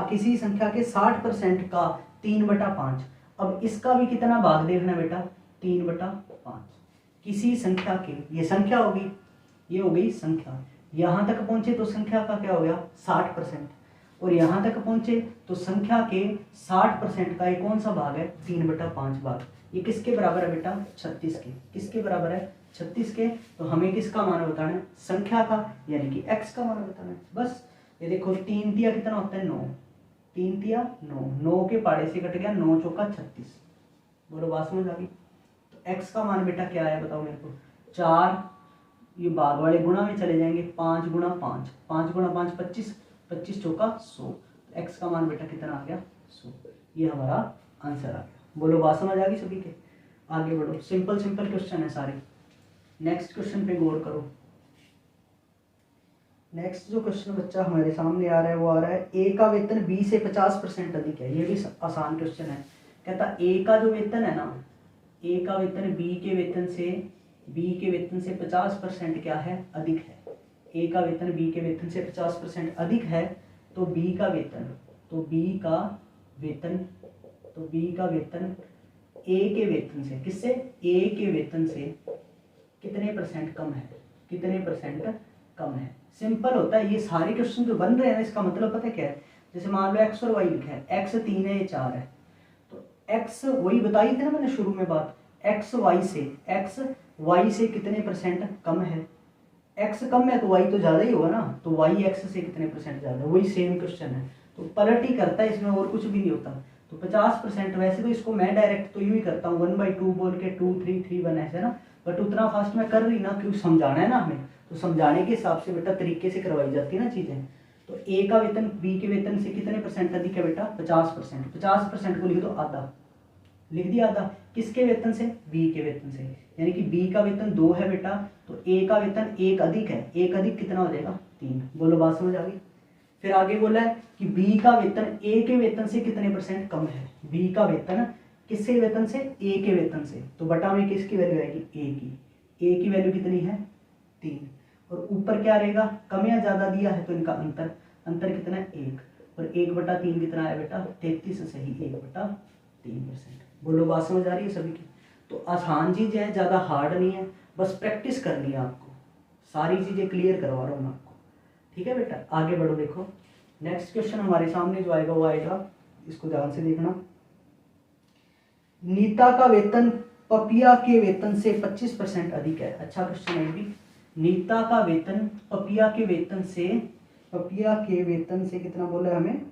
किसी संख्या के 60% का 3/5। अब इसका भी कितना भाग देखना बेटा, 3/5। किसी संख्या के, ये संख्या होगी, ये हो गई संख्या, यहां तक पहुंचे तो संख्या का क्या हो गया 60%, और यहां तक पहुंचे तो संख्या के 60% का ये कौन सा भाग है, 3/5 भाग। ये किसके बराबर है बेटा, 36 के। किसके बराबर है, 36 के। तो हमें किसका मान बताना है, संख्या का, यानी कि x का मान बताना है। बस ये देखो 3 तिया कितना होता है 9, 3 तिया 9, 9 के पाड़े से कट गया 9 चौका 36। बोलो बात समझ आ गई। तो x का मान बेटा क्या है बताओ मेरे को, 4, ये भाग वाले गुणा में चले जाएंगे, 5 गुणा 5, 5 गुणा 5 25, 25 चौका 100। x का मान बेटा कितना आ गया 100। ये हमारा आंसर आ गया। बोलो बात समझ आ गई सभी के। आगे बढ़ो, सिंपल सिंपल क्वेश्चन है सारे। नेक्स्ट क्वेश्चन पे गौर करो। नेक्स्ट जो क्वेश्चन बच्चा हमारे सामने आ रहा है वो आ रहा है, ए का वेतन बी से 50% अधिक है। ये भी आसान क्वेश्चन है। कहता ए का जो वेतन है ना, ए का वेतन बी के वेतन से 50% क्या है, अधिक है। ए का वेतन बी के वेतन से 50% अधिक है, तो बी का वेतन ए के वेतन से, किससे, ए के वेतन से कितने परसेंट कम है, कितने परसेंट कम है। सिंपल होता है, ये सारे क्वेश्चन जो बन रहे हैं इसका मतलब पता है क्या है। जैसे मान लो x और y लिखा है, x 3 है, ये 4 है, तो x वही बताई थी ना मैंने शुरू में बात, x y से कितने परसेंट कम है। x कम है तो y तो ज्यादा ही होगा ना, तो y x से कितने परसेंट ज्यादा, वही सेम क्वेश्चन है। तो पलट ही करता है, इसमें और कुछ भी नहीं होता। तो 50%, वैसे तो इसको मैं डायरेक्ट तो यूं ही करता हूँ 1/2 बोल के 2 3 3 1 ऐसे ना, बट उतना फास्ट मैं कर रही ना, क्योंकि समझाना है ना हमें, तो समझाने के हिसाब से बेटा तरीके से करवाई जाती है ना चीजें। तो ए का वेतन बी के वेतन से कितने परसेंट अधिक है बेटा, 50%। 50% को लिख दो आधा, लिख दिया आधा। किसके वेतन से, बी के वेतन से, यानी कि बी का वेतन 2 है बेटा, तो ए का वेतन 1 अधिक है, 1 अधिक कितना हो जाएगा 3। बोलो बात समझ आ गई। फिर आगे बोला है कि बी का वेतन ए के वेतन से कितने परसेंट कम है। बी का वेतन किसके वेतन से, ए के वेतन से, तो बटा में किसकी वैल्यू आएगी, ए की। ए की वैल्यू कितनी है 3, और ऊपर क्या रहेगा, कम या ज्यादा दिया है तो इनका अंतर, अंतर कितना है 1, और 1/3 कितना है बेटा 33 से ही 1/3%। बोलो बात समझ आ रही है सभी की। तो आसान चीज है, ज्यादा हार्ड नहीं है, बस प्रैक्टिस करनी है आपको, सारी चीजें क्लियर करवा रहा हूँ मैं आपको। ठीक है बेटा, आगे बढ़ो। देखो नेक्स्ट क्वेश्चन हमारे सामने जो आएगा वो आएगा, इसको ध्यान से देखना। नीता का वेतन पपिया के वेतन से 25% अधिक है। अच्छा क्वेश्चन है भी। नीता का वेतन पपिया के वेतन से कितना बोला है हमें,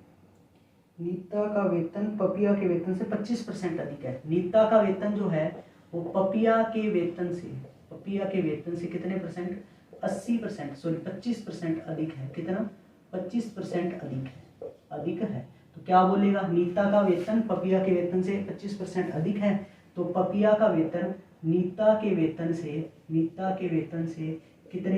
नीता का वेतन पपिया के वेतन से 25% अधिक है। नीता का वेतन जो है वो पपिया के वेतन से कितने परसेंट, 80%, सॉरी 25% अधिक है। कितना, 25% अधिक है। तो क्या बोलेगा, नीता का वेतन पपिया के वेतन से 25% अधिक है, तो पपिया का वेतन नीता के वेतन से कितने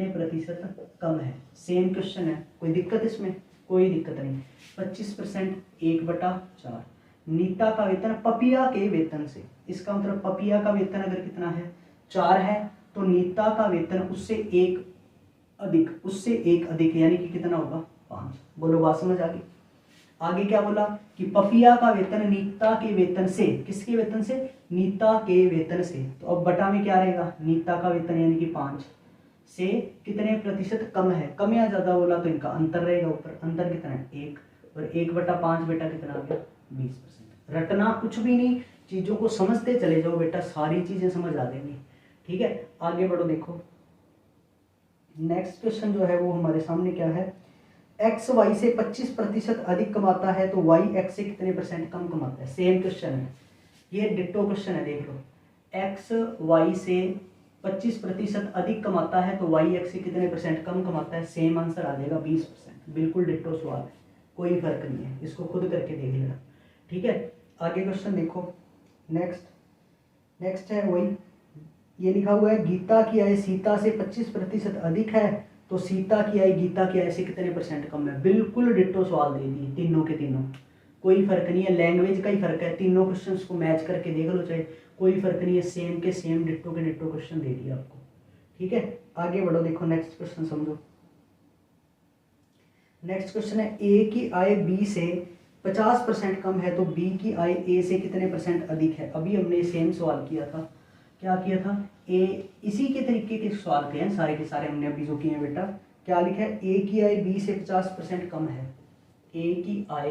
प्रतिशत कम है। सेम क्वेश्चन है, कोई दिक्कत इसमें, कोई दिक्कत नहीं। 25% 1/4। नीता का वेतन पपिया के वेतन से, इसका मतलब पपिया का वेतन अगर कितना है 4 है, तो नीता का वेतन उससे एक अधिक, यानी कि कितना होगा 5। बोलो बात समझ आ गई। आगे क्या बोला कि पपिया का वेतन नीता के वेतन से, किसके वेतन से, नीता के वेतन से, तो अब बटा में क्या रहेगा, नीता का वेतन यानी कि 5 से कितने प्रतिशत कम है। कम या ज्यादा बोला तो इनका अंतर रहेगा, ऊपर अंतर कितना है 1, और 1/5 बेटा कितना आ गया 20%। रटना कुछ भी नहीं, चीजों को समझते चले जाओ बेटा, सारी चीजें समझ आ जाएंगी। ठीक है, आगे बढ़ो। देखो नेक्स्ट क्वेश्चन जो है वो हमारे सामने क्या है, एक्स वाई से 25% अधिक कमाता है, तो वाई एक्स से कितने परसेंट कम कमाता है। सेम क्वेश्चन है, ये डिट्टो क्वेश्चन है। देख लो, एक्स वाई से 25% अधिक कमाता है, तो वाई एक्स से कितने परसेंट कम कमाता है। सेम आंसर आ जाएगा 20%। बिल्कुल डिट्टो सवाल है, कोई फर्क नहीं है, इसको खुद करके देख लेना। ठीक है, आगे क्वेश्चन देखो। नेक्स्ट है वही, ये लिखा हुआ है गीता की आय सीता से 25% अधिक है, तो सीता की आई गीता की आई से कितने परसेंट कम है? बिल्कुल डिट्टो सवाल दे दिए तीनों के तीनों, कोई फर्क नहीं है, लैंग्वेज का ही फर्क है, तीनों क्वेश्चंस को मैच करके देख लो चाहे, कोई फर्क नहीं है, सेम के सेम डिट्टो के डिट्टो क्वेश्चन दे दिया आपको। ठीक है, आगे बढ़ो, देखो नेक्स्ट क्वेश्चन समझो। नेक्स्ट क्वेश्चन है ए की आय बी से 50% कम है तो बी की आय ए से कितने परसेंट अधिक है? अभी हमने सेम सवाल किया था, क्या किया था? ए इसी के तरीके के सवाल थे हैं सारे के सारे हमने अभी जो किए हैं बेटा। क्या लिखा है? ए की आय बी से 50% कम है। ए की आय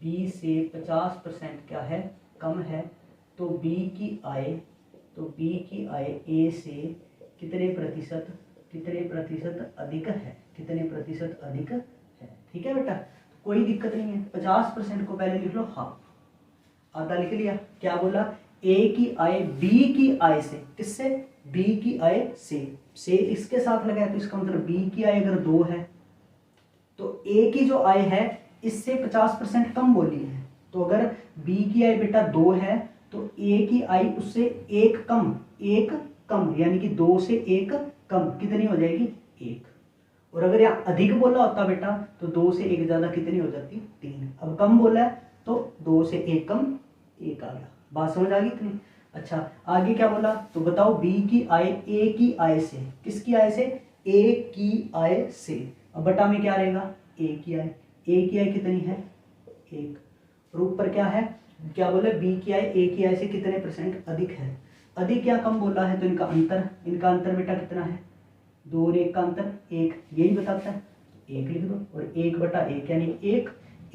बी से 50% क्या है? कम है। तो बी की आय ए से कितने प्रतिशत अधिक है? कितने प्रतिशत अधिक है? ठीक है बेटा, कोई दिक्कत नहीं है। 50% को पहले लिख लो हाफ, आधा लिख लिया। क्या बोला? ए की आय बी की आय से, किससे? बी की आय से इसके साथ लगाया तो इसका मतलब बी की आय अगर 2 है तो ए की जो आय है इससे 50% कम बोली है। तो अगर बी की आय बेटा 2 है तो ए की आय उससे एक कम यानी कि 2 से 1 कम कितनी हो जाएगी? 1। और अगर यहाँ अधिक बोला होता बेटा तो 2 से 1 ज्यादा कितनी हो जाती? 3। अब कम बोला है तो 2 से 1 कम 1 आ गया। बात समझ आ गई इतनी? अच्छा, आगे क्या बोला? तो बताओ बी की आय ए की आय से, किसकी आय से? ए की आय से। अब बटा में क्या रहेगा? ए की आय कितनी है? 1। और ऊपर क्या है? क्या बोला? बी की आय ए की आय से कितने परसेंट अधिक है? अधिक या कम बोला है तो इनका अंतर बेटा कितना है? 2 और 1 का अंतर 1, यही बताता है। 1 लिख दो और 1/1 यानी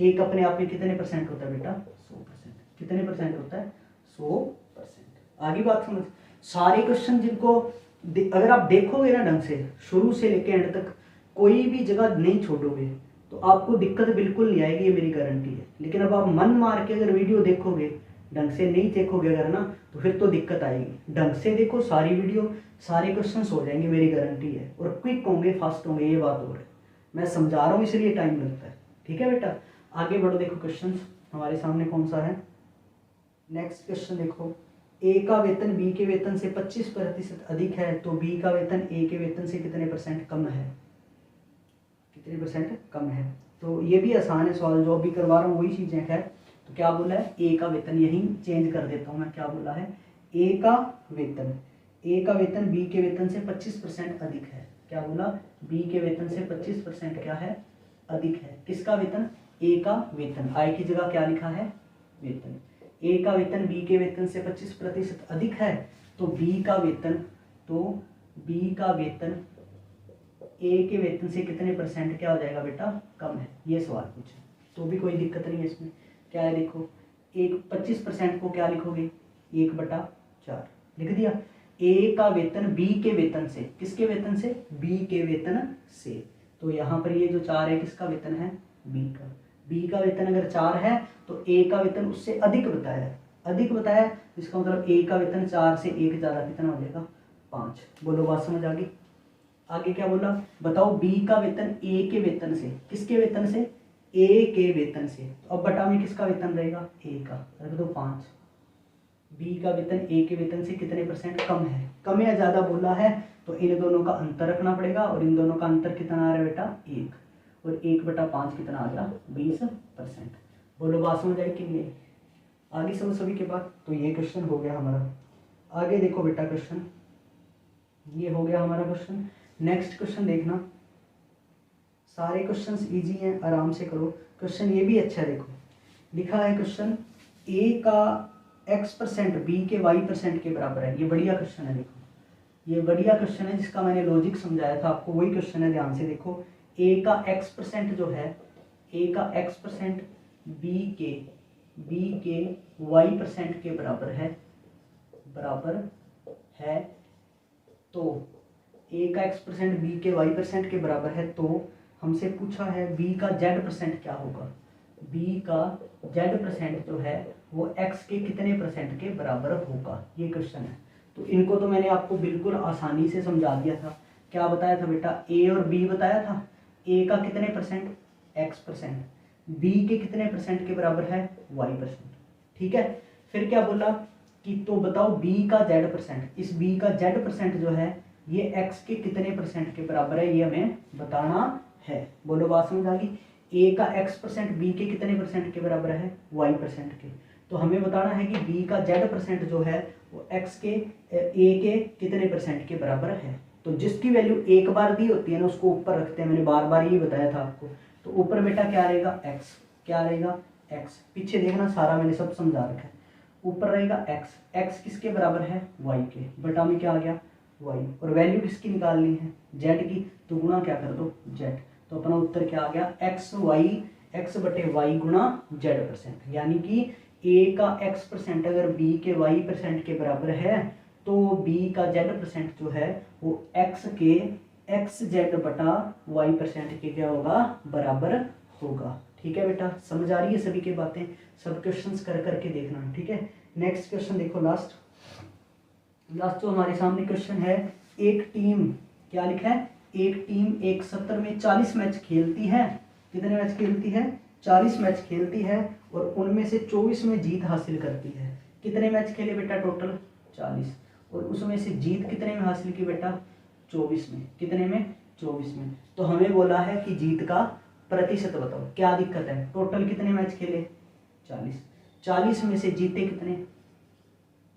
1 अपने आप में कितने परसेंट होता है बेटा? 100%। कितने परसेंट होता है? 100%। आगे बात समझ। सारे क्वेश्चन जिनको अगर आप देखोगे ना ढंग से शुरू से लेकर एंड तक, कोई भी जगह नहीं छोड़ोगे तो आपको दिक्कत बिल्कुल नहीं आएगी, ये मेरी गारंटी है। लेकिन अब आप मन मार के अगर वीडियो देखोगे, ढंग से नहीं देखोगे अगर ना, तो फिर तो दिक्कत आएगी। ढंग से देखो सारी वीडियो, सारे क्वेश्चंस हो जाएंगे, मेरी गारंटी है। और क्विक होंगे, फास्ट होंगे, ये बात और है। मैं समझा रहा हूँ इसलिए टाइम लगता है। ठीक है बेटा, आगे बढ़ो। देखो क्वेश्चन हमारे सामने कौन सा है। नेक्स्ट क्वेश्चन देखो, ए का वेतन बी के वेतन से 25% अधिक है तो बी का वेतन ए के वेतन से कितने परसेंट कम है? कितने परसेंट कम है? तो ये भी आसान है सवाल, जो अभी करवा रहा हूँ वही चीजें है। तो क्या बोला है? ए का वेतन, यही चेंज कर देता हूँ मैं। क्या बोला है? ए का वेतन बी के वेतन से 25% अधिक है। क्या बोला? बी के वेतन से 25% क्या है? अधिक है। किसका वेतन? ए का वेतन। आय की जगह क्या लिखा है? वेतन। ए का वेतन बी के वेतन से 25% अधिक है तो बी का वेतन ए के वेतन से कितने परसेंट क्या हो जाएगा बेटा? कम है। ये सवाल पूछे तो भी कोई दिक्कत नहीं है इसमें। क्या है देखो, 25% को क्या लिखोगे? 1/4 लिख दिया। ए का वेतन बी के वेतन से, किसके वेतन से? बी के वेतन से। तो यहाँ पर ये जो 4 है किसका वेतन है? बी का। बी का वेतन अगर 4 है तो ए का वेतन उससे अधिक बताया, इसका मतलब ए का वेतन 4 से 1 ज्यादा कितना हो जाएगा? 5। बोलो, बात समझ आ गई? आगे क्या बोला? बताओ बी का वेतन ए के वेतन से, किसके वेतन से? ए के वेतन से। तो अब बटा में किसका वेतन रहेगा? ए का, रख दो 5। बी का वेतन ए के वेतन से कितने परसेंट कम है? कम या ज्यादा बोला है तो इन दोनों का अंतर रखना पड़ेगा, और इन दोनों का अंतर कितना आ रहा है बेटा? 1। और 1/5 कितना आ गया? 20%। बोलो, बात समझ आई कि नहीं? आगे समझ सभी के बाद। तो ये क्वेश्चन हो गया हमारा। आगे देखो बेटा क्वेश्चन, ये हो गया हमारा क्वेश्चन। नेक्स्ट क्वेश्चन देखना, सारे क्वेश्चंस इजी हैं, आराम से करो। क्वेश्चन ये भी अच्छा है, देखो लिखा है क्वेश्चन, ए का x% बी के y% के बराबर है। ये बढ़िया क्वेश्चन है, देखो ये बढ़िया क्वेश्चन है जिसका मैंने लॉजिक समझाया था आपको, वही क्वेश्चन है। ध्यान से देखो, ए का x% जो है, ए का x% बी के y% के बराबर है। तो ए का x% बी के y% के बराबर है, तो हमसे पूछा है बी का z% क्या होगा? बी का z% जो है वो x के कितने परसेंट के बराबर होगा? ये क्वेश्चन है। तो इनको तो मैंने आपको बिल्कुल आसानी से समझा दिया था। क्या बताया था बेटा? ए और बी बताया था। ए का कितने परसेंट? x%। बी के कितने परसेंट के बराबर है? y%। ठीक है, फिर क्या बोला कि तो बताओ बी का z%, इस बी का z% जो है ये x के कितने परसेंट के बराबर है, ये हमें बताना है। बोलो बात समझ आ गई। a का x% b के कितने परसेंट के बराबर है, y% के। तो हमें बताना है कि b का z% जो है वो x के a के कितने परसेंट के बराबर है। तो जिसकी वैल्यू एक बार दी होती है ना उसको ऊपर रखते हैं, मैंने बार बार ये बताया था आपको। तो ऊपर बेटा क्या रहेगा, x, क्या रहेगा x, पीछे देखना सारा मैंने सब समझा रखा है। ऊपर रहेगा x, x किसके बराबर है, y के, बटा में क्या आ गया y, और वैल्यू किसकी निकालनी है, z की, तो गुणा क्या कर दो z। तो अपना उत्तर क्या आ गया, x बटे y गुणा z%। यानी कि a का x% अगर b के y% के बराबर है तो b का z% जो है वो x के xz बटा y% के क्या होगा, बराबर होगा। ठीक है बेटा, समझ आ रही है सभी की बातें, सब क्वेश्चंस कर करके देखना। ठीक है, नेक्स्ट क्वेश्चन देखो, लास्ट जो हमारे सामने क्वेश्चन है, एक टीम, क्या लिखा है, एक टीम एक सत्र में 40 मैच खेलती है। कितने मैच खेलती है, 40 मैच खेलती है और उनमें से 24 में जीत हासिल करती है। कितने मैच खेले बेटा, टोटल 40, और उसमें से जीत कितने में हासिल की बेटा, 24 में। कितने में, 24 में। तो हमें बोला है कि जीत का प्रतिशत बताओ, क्या दिक्कत है, टोटल कितने मैच खेले 40 में से जीते कितने,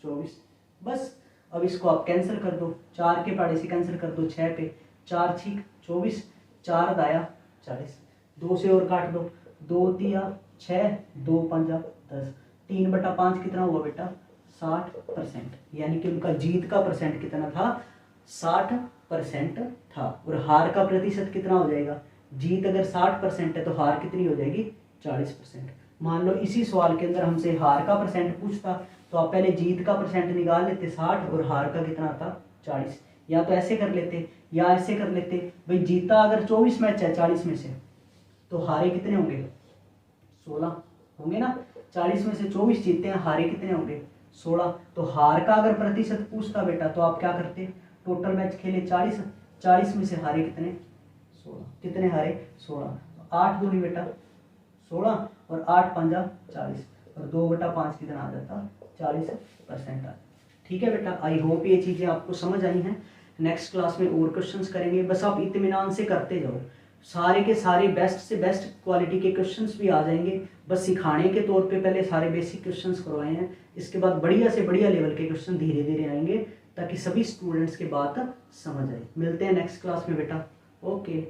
24। बस अब इसको आप कैंसिल कर दो, 4 के पहाड़े से कैंसिल कर दो, 6 पे 4 छीक 24, 4 दाया 40, 2 से और काट दो, 2 तिया 6, 2 पंजा 10, 3/5 कितना हुआ बेटा, 60%। यानी कि उनका जीत का परसेंट कितना था, 60% था। और हार का प्रतिशत कितना हो जाएगा, जीत अगर 60% है तो हार कितनी हो जाएगी, 40%। मान लो इसी सवाल के अंदर हमसे हार का परसेंट पूछता तो आप पहले जीत का परसेंट निकाल लेते 60 और हार का कितना था 40। या तो ऐसे कर लेते या ऐसे कर लेते, भाई जीता अगर 24 मैच है 40 में से तो हारे कितने होंगे, 16 होंगे ना। 40 में से 24 जीतते हैं, हारे कितने होंगे, 16। तो हार का अगर प्रतिशत पूछता बेटा तो आप क्या करते, टोटल मैच खेले 40 में से हारे कितने, 16। कितने हारे, 16। 8 दूनी बेटा 16 और 8 पंजा 40 और 2/5 कितना आ जाता, 40% आ। ठीक है बेटा, आई होप ये चीज़ें आपको समझ आई हैं। नेक्स्ट क्लास में और क्वेश्चंस करेंगे, बस आप इत्मीनान से करते जाओ, सारे के सारे बेस्ट से बेस्ट क्वालिटी के क्वेश्चंस भी आ जाएंगे। बस सिखाने के तौर पे पहले सारे बेसिक क्वेश्चंस करवाए हैं, इसके बाद बढ़िया से बढ़िया लेवल के क्वेश्चन धीरे धीरे आएंगे ताकि सभी स्टूडेंट्स के बात समझ आए। मिलते हैं नेक्स्ट क्लास में बेटा, ओके।